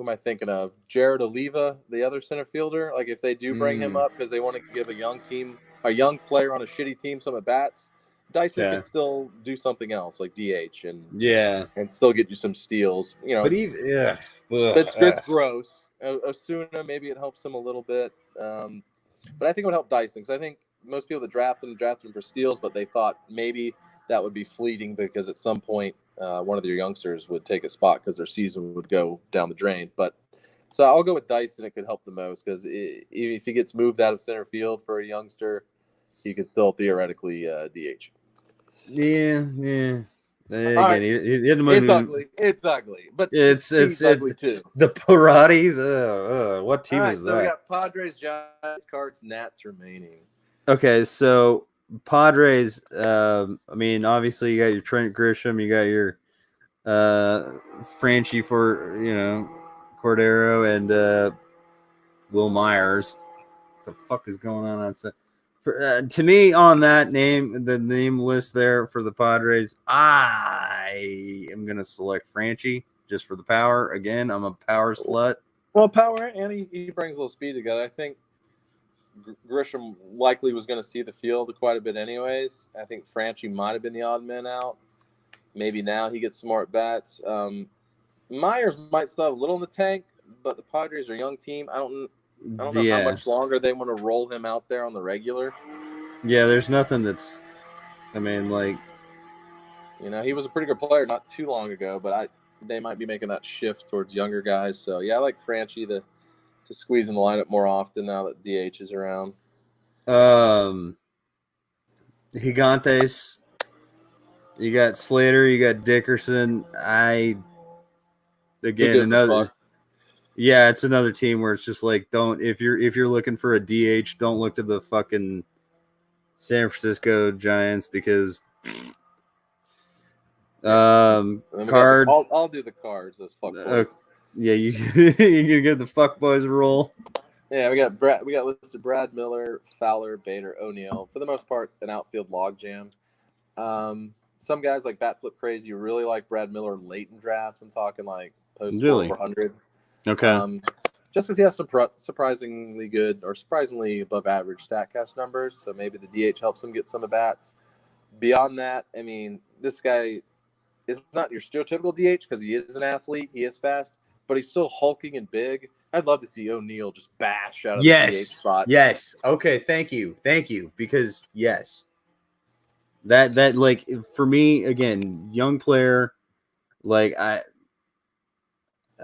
am I thinking of? Jared Oliva, the other center fielder. Like if they do bring him up because they want to give a young player on a shitty team some at bats, Dyson can still do something else like DH and still get you some steals. But it's gross. Osuna, maybe it helps him a little bit, but I think it would help Dyson because I think most people that drafted him for steals, but they thought maybe that would be fleeting because at some point one of their youngsters would take a spot because their season would go down the drain. But so I'll go with Dyson. It could help the most because if he gets moved out of center field for a youngster, he could still theoretically DH. Yeah. Again, it's ugly. It's ugly, but it's ugly too. The Pilates. What team is that? So we got Padres, Giants, Cards, Nats remaining. Okay, so Padres. I mean, obviously you got your Trent Grisham, you got your Franchi for Cordero and Will Myers. What the fuck is going on outside? To me, on that the name list there for the Padres, I am gonna select Franchi just for the power. Again, I'm a power slut. Well, power, and he brings a little speed together. I think Grisham likely was going to see the field quite a bit anyways. I think Franchi might have been the odd man out. Maybe now he gets some more at bats. Myers might still have a little in the tank. but the Padres are a young team. I don't know Yeah. how much longer they want to roll him out there on the regular. Yeah, there's nothing that's. I mean, like, he was a pretty good player not too long ago, but they might be making that shift towards younger guys. So yeah, I like Franchi to squeeze in the lineup more often now that DH is around. Gigantes. You got Slater. You got Dickerson. Another. Yeah, it's another team where it's just like, don't if you're looking for a DH, don't look to the fucking San Francisco Giants because cards. I'll do the cards. Those fuck boys. Yeah, you're gonna give the fuck boys a roll. Yeah, we got listed Brad Miller, Fowler, Bader, O'Neill. For the most part, an outfield logjam. Some guys like Batflip Crazy really like Brad Miller late in drafts. I'm talking like post 400. Okay. Just because he has some surprisingly good or surprisingly above average StatCast numbers, so maybe the DH helps him get some at bats. Beyond that, I mean, this guy is not your stereotypical DH because he is an athlete, he is fast, but he's still hulking and big. I'd love to see O'Neill just bash out of the DH spot. Yes. Okay. Thank you. Because yes, that like for me again, young player, like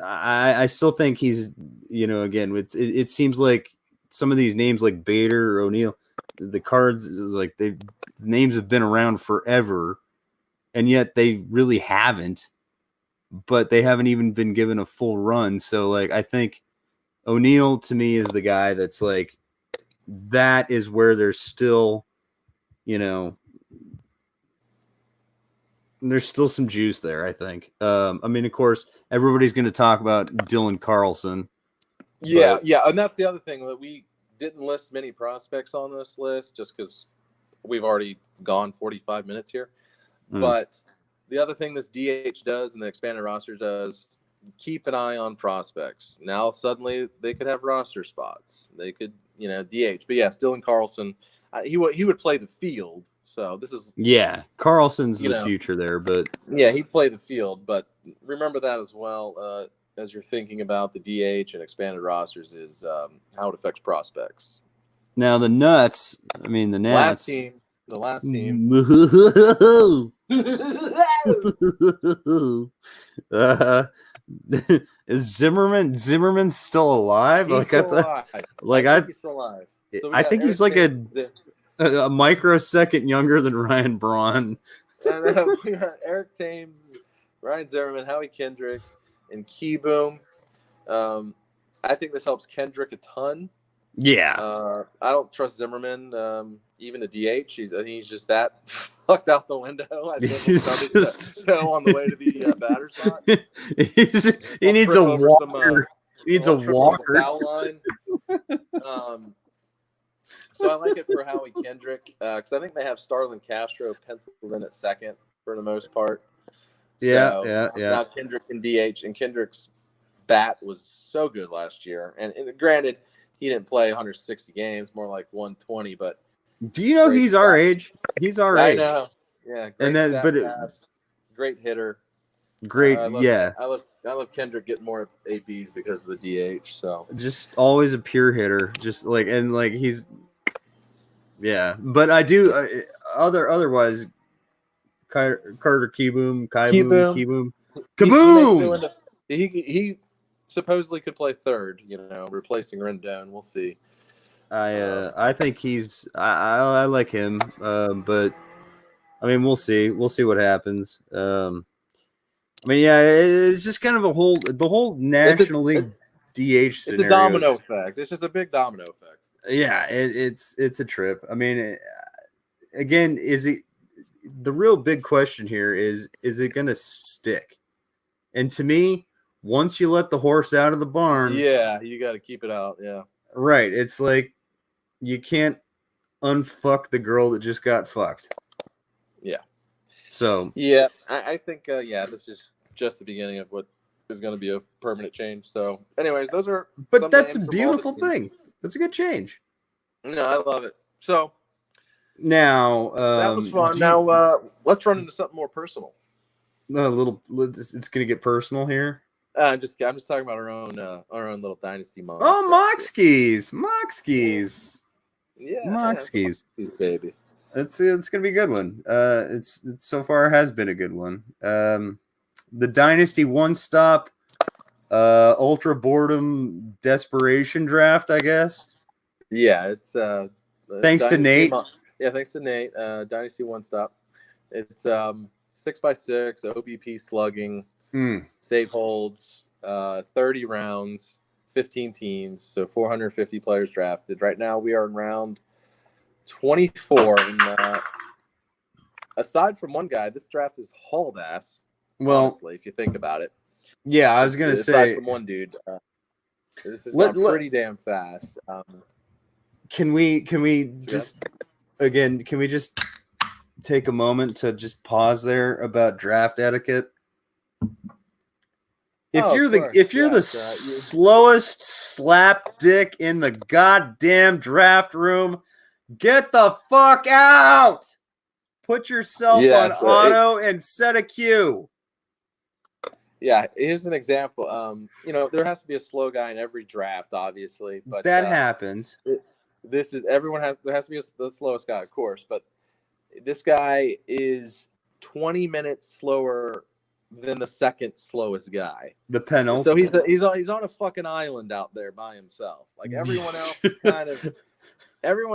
I still think he's again it seems like some of these names like Bader or O'Neill, the cards like the names have been around forever, and yet they really haven't. But they haven't even been given a full run. So like I think O'Neill to me is the guy that's like that is where there's still, there's still some juice there, I think. I mean, of course, everybody's going to talk about Dylan Carlson. Yeah, and that's the other thing that we didn't list many prospects on this list just because we've already gone 45 minutes here. But the other thing this DH does and the expanded roster does, keep an eye on prospects. Now suddenly they could have roster spots. They could, DH. But yes, Dylan Carlson, he would play the field. So this is Carlson's the future there, but he'd play the field. But remember that as well as you're thinking about the DH and expanded rosters is how it affects prospects. Now the Nuts. I mean the Nats. The last team. Is Zimmerman's still alive? He's still alive. I think he's still alive. So I think he's like a microsecond younger than Ryan Braun. We got Eric Thames, Ryan Zimmerman, Howie Kendrick, and Keyboom. I think this helps Kendrick a ton. Yeah. I don't trust Zimmerman, even a DH. I think he's just that fucked out the window. He's just on the way to the batter spot. He needs a walker. He needs a walker. Foul line. So I like it for Howie Kendrick because I think they have Starlin Castro penciled in at second for the most part. Yeah. Now Kendrick can DH, and Kendrick's bat was so good last year. And granted, he didn't play 160 games, more like 120. But do you know he's our age? He's our age. I know. Yeah. Great hitter. Great. I love Kendrick getting more ABs because of the DH. So just always a pure hitter. Just like he's. Yeah, but I do otherwise. Carter Keyboom. He supposedly could play third, replacing Rendon. We'll see. I think he's I like him, but I mean we'll see what happens. I mean it's just kind of the whole National League DH scenario. It's a domino effect. It's just a big domino effect. Yeah, it's a trip. I mean, again, the real big question here is it going to stick? And to me, once you let the horse out of the barn, you got to keep it out. Yeah, right. It's like you can't unfuck the girl that just got fucked. Yeah. So I think this is just the beginning of what is going to be a permanent change. So, anyways, those are. But that's a beautiful thing. That's a good change. No, I love it. So now that was fun. Now let's run into something more personal. It's going to get personal here. I'm just talking about our own little dynasty mock. Oh, Moxkies. Baby. It's gonna be a good one. It's so far has been a good one. The Dynasty one stop, ultra boredom desperation draft, I guess. Yeah, it's thanks to Nate. Thanks to Nate. Dynasty one stop. It's 6x6 OBP slugging, save holds, 30 rounds, 15 teams, so 450 players drafted. Right now we are in round 24, and aside from one guy, this draft is hauled ass. Well, honestly, if you think about it. Yeah, I was gonna say. Aside from one dude, this has gone pretty damn fast. Can we just take a moment to just pause there about draft etiquette? If you're the slowest slap dick in the goddamn draft room, get the fuck out. Put yourself on auto and set a queue. Yeah, here's an example. There has to be a slow guy in every draft, obviously, but that happens. There has to be the slowest guy, of course, but this guy is 20 minutes slower than the second slowest guy. The penultimate. So he's on a fucking island out there by himself. Like everyone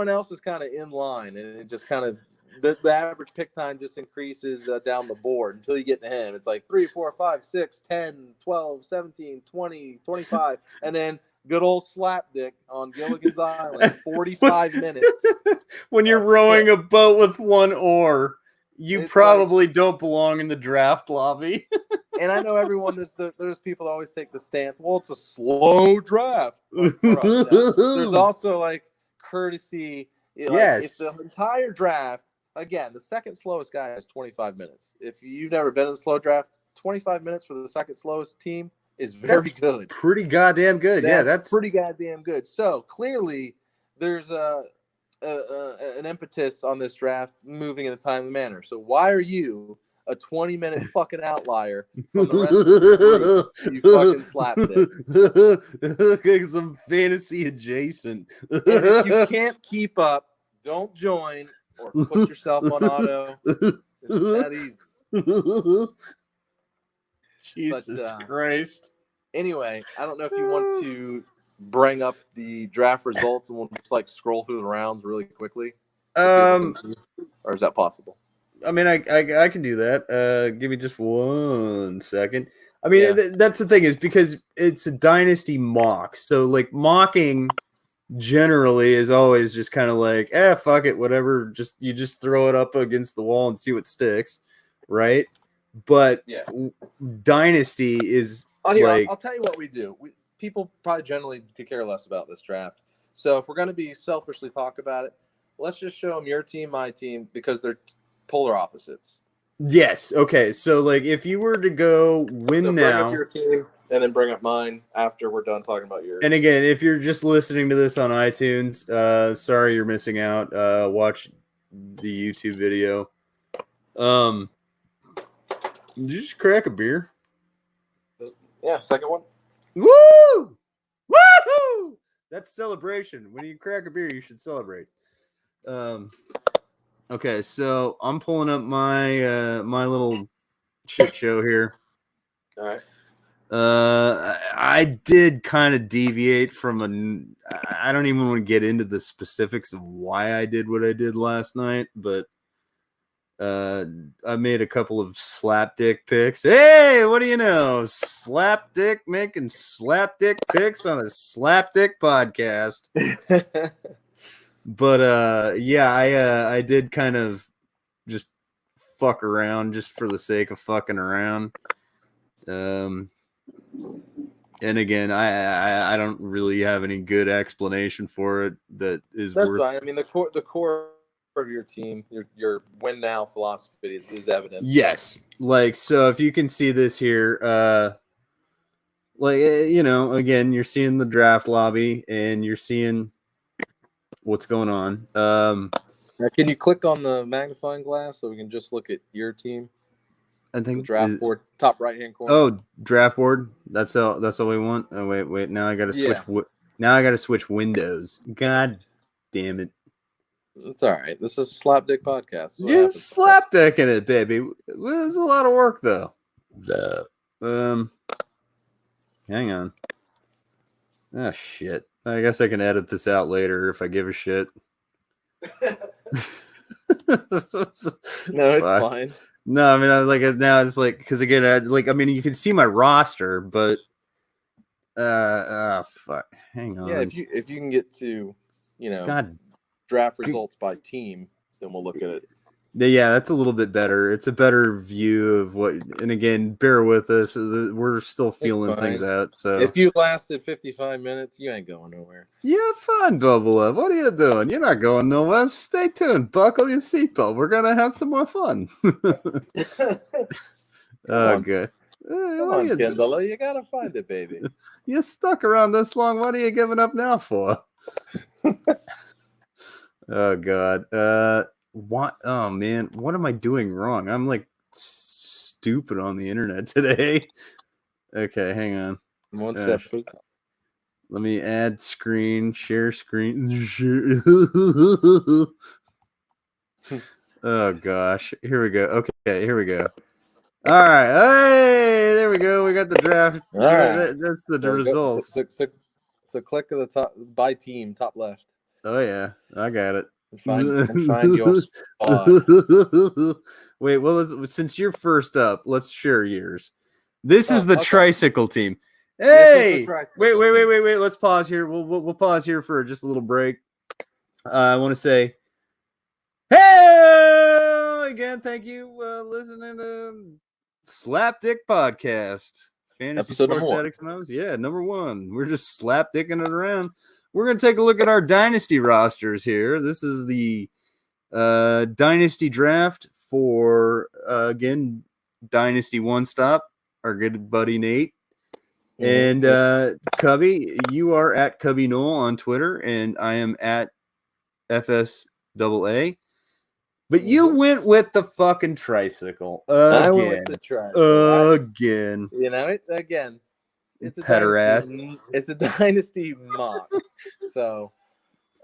else is kind of in line, and it just kind of the average pick time just increases down the board until you get to him. It's like 3, 4, 5, 6, 10, 12, 17, 20, 25, and then good old Slapdick on Gilligan's Island, 45 minutes. When you're rowing a boat with one oar, you probably don't belong in the draft lobby. And I know everyone, there's people that always take the stance, well, it's a slow draft. Like, there's also like courtesy. Yes. It's the entire draft. Again, the second slowest guy has 25 minutes. If you've never been in a slow draft, 25 minutes for the second slowest team is very good. Pretty goddamn good. That's pretty goddamn good. So clearly there's an impetus on this draft moving in a timely manner. So why are you a 20-minute fucking outlier from the rest of the group, you fucking Slapdick? Some fantasy adjacent. And if you can't keep up, don't join or put yourself on auto. It's that easy. Jesus Christ. Anyway, I don't know if you want to bring up the draft results and we'll just like scroll through the rounds really quickly. Or is that possible? I mean, I can do that. Give me just 1 second. I mean, that's the thing is because it's a dynasty mock. So like mocking generally is always just kind of like, fuck it, whatever. You just throw it up against the wall and see what sticks, right? But dynasty is I'll tell you what we do. People probably generally could care less about this draft. So if we're going to be selfishly talk about it, let's just show them your team, my team, because they're polar opposites. Yes. Okay. So like if you were to go win now, bring up your team and then bring up mine after we're done talking about yours. And again, if you're just listening to this on iTunes, sorry you're missing out. Watch the YouTube video. Did you just crack a beer? Yeah, second one. Woo! Woohoo! That's celebration. When you crack a beer, you should celebrate. Okay, so I'm pulling up my my little shit show here. All right. I did kind of deviate from I don't even want to get into the specifics of why I did what I did last night, but I made a couple of slapdick picks. Hey, what do you know? Slapdick making slapdick picks on a slapdick podcast. But I did kind of just fuck around just for the sake of fucking around. And again, I don't really have any good explanation for it that's fine. I mean, the core of your team, your win now philosophy is evident. Yes. Like, so if you can see this here, again, you're seeing the draft lobby and you're seeing what's going on. Can you click on the magnifying glass so we can just look at your team? I The think draft board, top right hand corner. Oh, draft board. That's all we want. Oh wait. Now I gotta switch. Now I gotta switch windows. God damn it. It's all right. This is a Slapdick podcast. Just slapdicking it, baby. It's a lot of work though. Hang on. Oh shit. I guess I can edit this out later if I give a shit. No, it's fine. No, I mean, now it's like, because again, you can see my roster, but fuck. Hang on. Yeah, if you can get to, draft results by team, then we'll look at it. Yeah, that's a little bit better. It's a better view of what, and again, bear with us. We're still feeling things out. So if you lasted 55 minutes, you ain't going nowhere. Yeah, fine, Bubble Up. What are you doing? You're not going nowhere. Stay tuned. Buckle your seatbelt. We're gonna have some more fun. Oh, good. Come on, Kendall. You gotta find it, baby. You're stuck around this long. What are you giving up now for? Oh God. What? Oh man, what am I doing wrong? I'm like stupid on the internet today. Okay, hang on. One step. Let me add screen, share screen. Oh gosh, here we go. Okay, here we go. All right, hey, there we go. We got the draft. All right, that's the results. So click at the top by team, top left. Oh yeah, I got it. Find your spot. Wait, well, since you're first up, let's share yours. This is the tricycle team. Hey, wait. Let's pause here. We'll pause here for just a little break. I want to say, hey again. Thank you, listening to Slapdick Podcast, Fantasy Sports Addicts Mouse. Yeah, number 1. We're just slapdicking it around. We're going to take a look at our dynasty rosters here. This is the dynasty draft for, again, Dynasty One Stop, our good buddy Nate. And Cubby, you are at Cubby Knoll on Twitter, and I am at FSAA. But you went with the fucking tricycle again. I went with the tricycle. Again. Again. It's a dynasty. It's a dynasty mock, so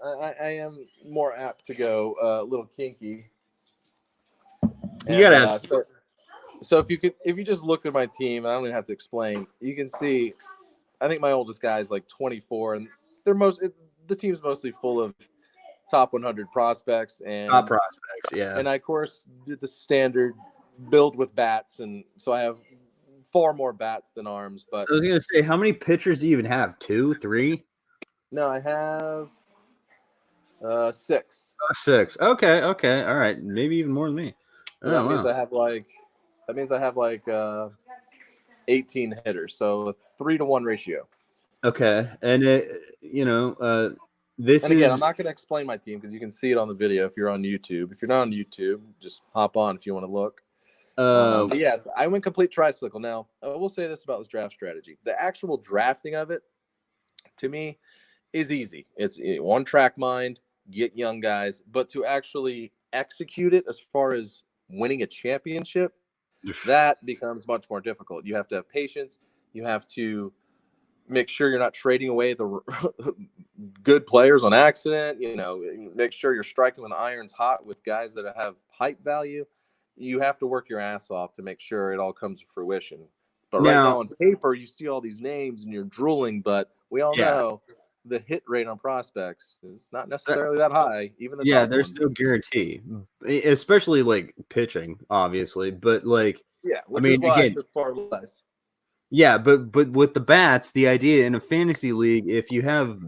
I am more apt to go a little kinky. You gotta have. So if you just look at my team, I don't even have to explain. You can see, I think my oldest guy is like 24, and the team's mostly full of top 100 prospects and top prospects. Yeah, and I of course did the standard build with bats, and so I have far more bats than arms. But I was gonna say, how many pitchers do you even have? 2, 3? No, I have 6. 6. Okay, all right, maybe even more than me. That means I have like 18 hitters, so a 3-to-1 ratio. Okay, and this and again, I'm not going to explain my team because you can see it on the video if you're on YouTube. If you're not on YouTube, just hop on if you want to look. But yes, I went complete tricycle. Now, I will say this about this draft strategy. The actual drafting of it, to me, is easy. It's one-track mind, get young guys. But to actually execute it as far as winning a championship, that becomes much more difficult. You have to have patience. You have to make sure you're not trading away the good players on accident. Make sure you're striking when the iron's hot with guys that have hype value. You have to work your ass off to make sure it all comes to fruition. But right now on paper, you see all these names and you're drooling, but we all know the hit rate on prospects is not necessarily that high. Even there's no guarantee, especially like pitching, obviously. But like, I took far less. Yeah, but with the bats, the idea in a fantasy league, if you have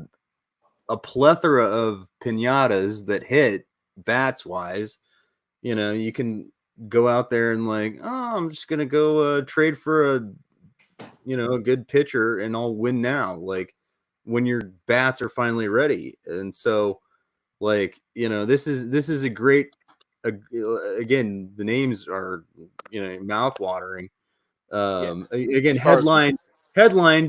a plethora of piñatas that hit bats wise, you can go out there and like, I'm just gonna go trade for a good pitcher and I'll win now. Like when your bats are finally ready, and so like this is a great. Again, the names are mouth watering. Again, headlined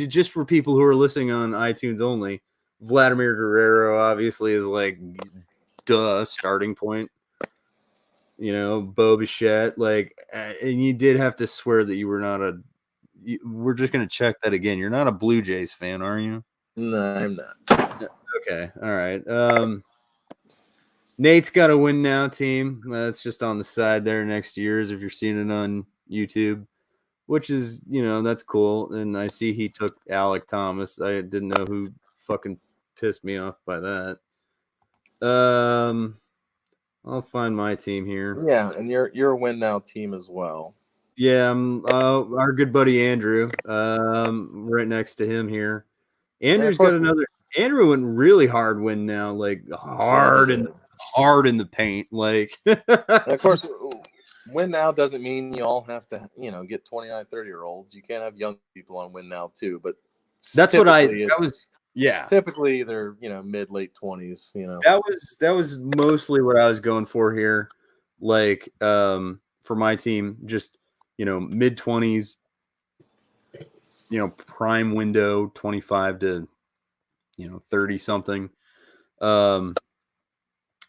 just for people who are listening on iTunes only. Vladimir Guerrero obviously is like starting point. Bo Bichette, and you did have to swear that you were not we're just going to check that again. You're not a Blue Jays fan, are you? No, I'm not. Okay. All right. Nate's got a win now team. That's just on the side there next to yours if you're seeing it on YouTube, which is, that's cool. And I see he took Alec Thomas. I didn't know who fucking pissed me off by that. I'll find my team here. Yeah, and you're a win now team as well. Yeah, our good buddy Andrew, right next to him here. Andrew's got another. Andrew went really hard win now, hard in the paint. And of course, win now doesn't mean you all have to, get 29, 30-year-olds. You can't have young people on win now too. But that's what that was. Yeah, typically they're mid late 20s. That was mostly what I was going for here. For my team, just mid 20s. Prime window 25 to 30 something. I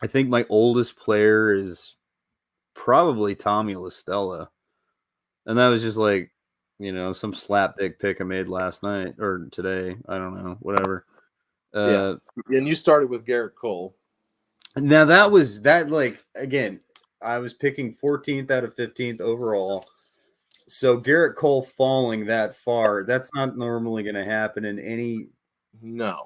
think my oldest player is probably Tommy LaStella. And that was just some slapdick pick I made last night or today. I don't know, whatever. Yeah. And you started with Garrett Cole. Now that was again, I was picking 14th out of 15th overall. So Garrett Cole falling that far, that's not normally going to happen in any draft.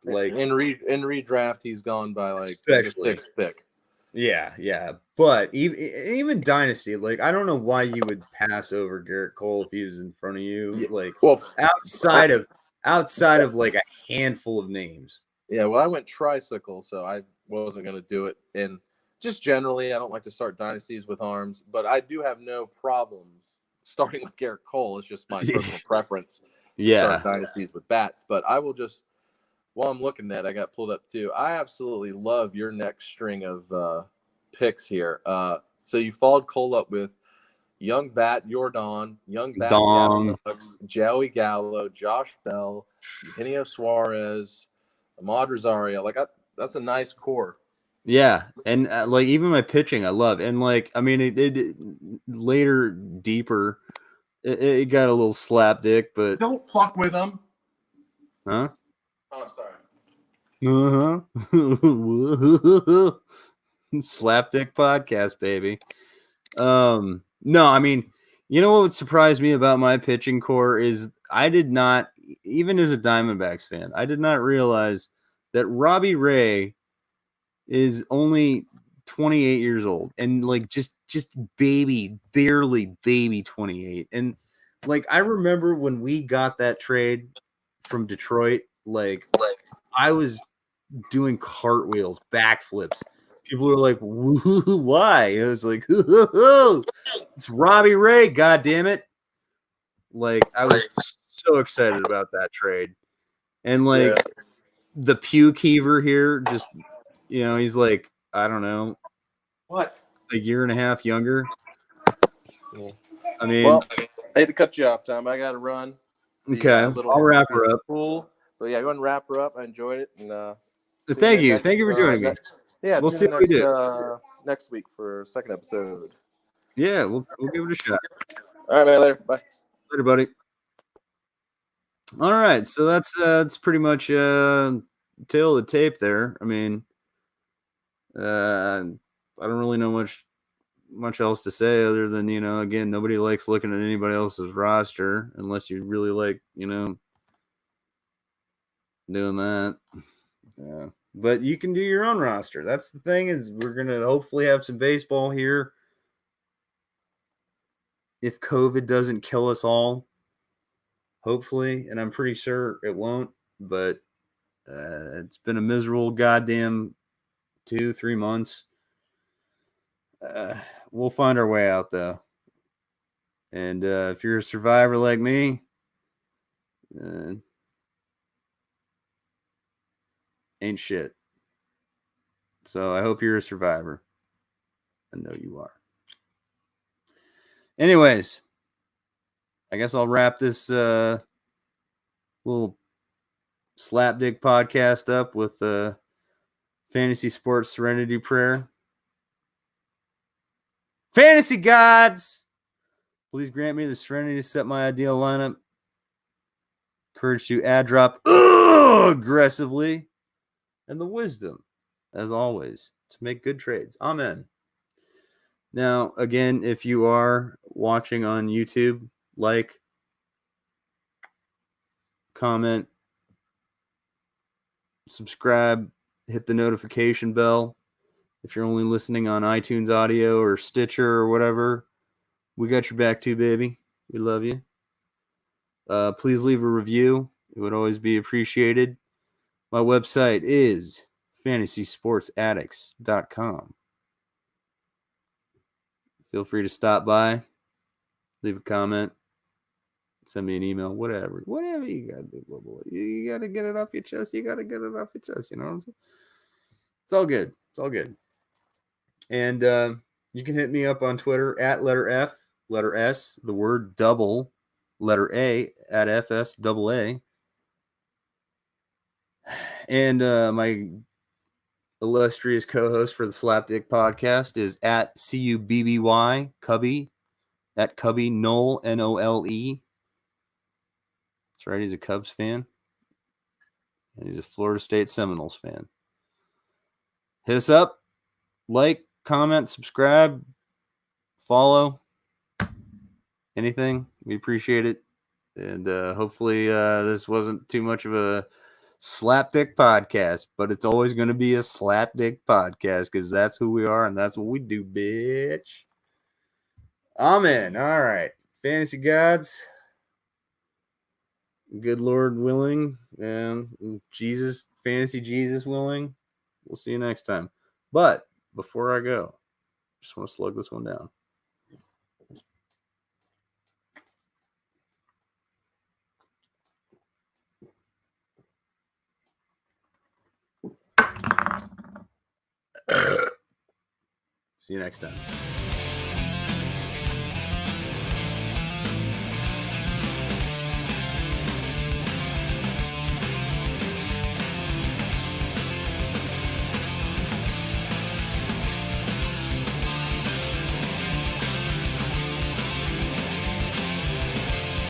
In redraft, he's gone by the sixth pick. Yeah. But even dynasty, I don't know why you would pass over Garrett Cole if he was in front of you. Outside of a handful of names. Yeah, well, I went tricycle, so I wasn't going to do it. And just generally, I don't like to start dynasties with arms, but I do have no problems starting with Garrett Cole. It's just my personal preference to start dynasties with bats. But I will just, while I'm looking at it, I got pulled up too. I absolutely love your next string of picks here. So you followed Cole up with Young Bat Jordan, Young Bat Bucks, Joey Gallo, Josh Bell, Eugenio Suarez, Ahmad Rosario. That's a nice core. Yeah, and even my pitching, I love, and it later deeper, it got a little slapdick, but don't fuck with them. Huh? Oh, I'm sorry. Slapdick podcast, baby. No, I mean, what would surprise me about my pitching core is I did not, even as a Diamondbacks fan, I did not realize that Robbie Ray is only 28 years old and just barely baby 28. And I remember when we got that trade from Detroit, I was doing cartwheels, backflips. People were like, why? I was like, it's Robbie Ray, God damn it. I was so excited about that trade. And the puke heaver here, just he's I don't know, what, a year and a half younger. Yeah. I mean, well, I hate to cut you off, Tom. I got to run. Okay, I'll wrap her up. Cool. But yeah, go ahead and wrap her up. I enjoyed it. And thank you for joining me. Yeah, we'll see what we do next week for a second episode. Yeah, we'll give it a shot. All right, man. Later. Bye. Later, buddy. All right, so that's pretty much tail of the tape there. I mean, I don't really know much else to say other than again, nobody likes looking at anybody else's roster unless you really like doing that. Yeah, but you can do your own roster. That's the thing, is we're gonna hopefully have some baseball here if COVID doesn't kill us all. Hopefully, and I'm pretty sure it won't, but it's been a miserable goddamn 2-3 months. We'll find our way out, though. And if you're a survivor like me, ain't shit. So I hope you're a survivor. I know you are. Anyways, I guess I'll wrap this little Slapdick podcast up with Fantasy Sports Serenity Prayer. Fantasy gods, please grant me the serenity to set my ideal lineup. Courage to ad drop aggressively. And the wisdom, as always, to make good trades. Amen. Now, again, if you are watching on YouTube, like, comment, subscribe, hit the notification bell. If you're only listening on iTunes Audio or Stitcher or whatever, we got your back too, baby. We love you. Please leave a review. It would always be appreciated. My website is fantasysportsaddicts.com. Feel free to stop by, leave a comment, send me an email, whatever you gotta do, boy. You gotta get it off your chest. You know what I'm saying? It's all good. And you can hit me up on Twitter at letter F, letter S, the word double, letter A at FSAA. And my illustrious co-host for the Slapdick podcast is at CUBBY Cubby, at Cubby Nole NOLE. That's right, he's a Cubs fan, and he's a Florida State Seminoles fan. Hit us up, like, comment, subscribe, follow, anything. We appreciate it, and hopefully this wasn't too much of a Slapdick podcast, but it's always going to be a Slapdick podcast because that's who we are and that's what we do, bitch. Amen. All right. Fantasy gods. Good Lord willing. And Jesus, fantasy Jesus willing. We'll see you next time. But before I go, just want to slug this one down. See you next time.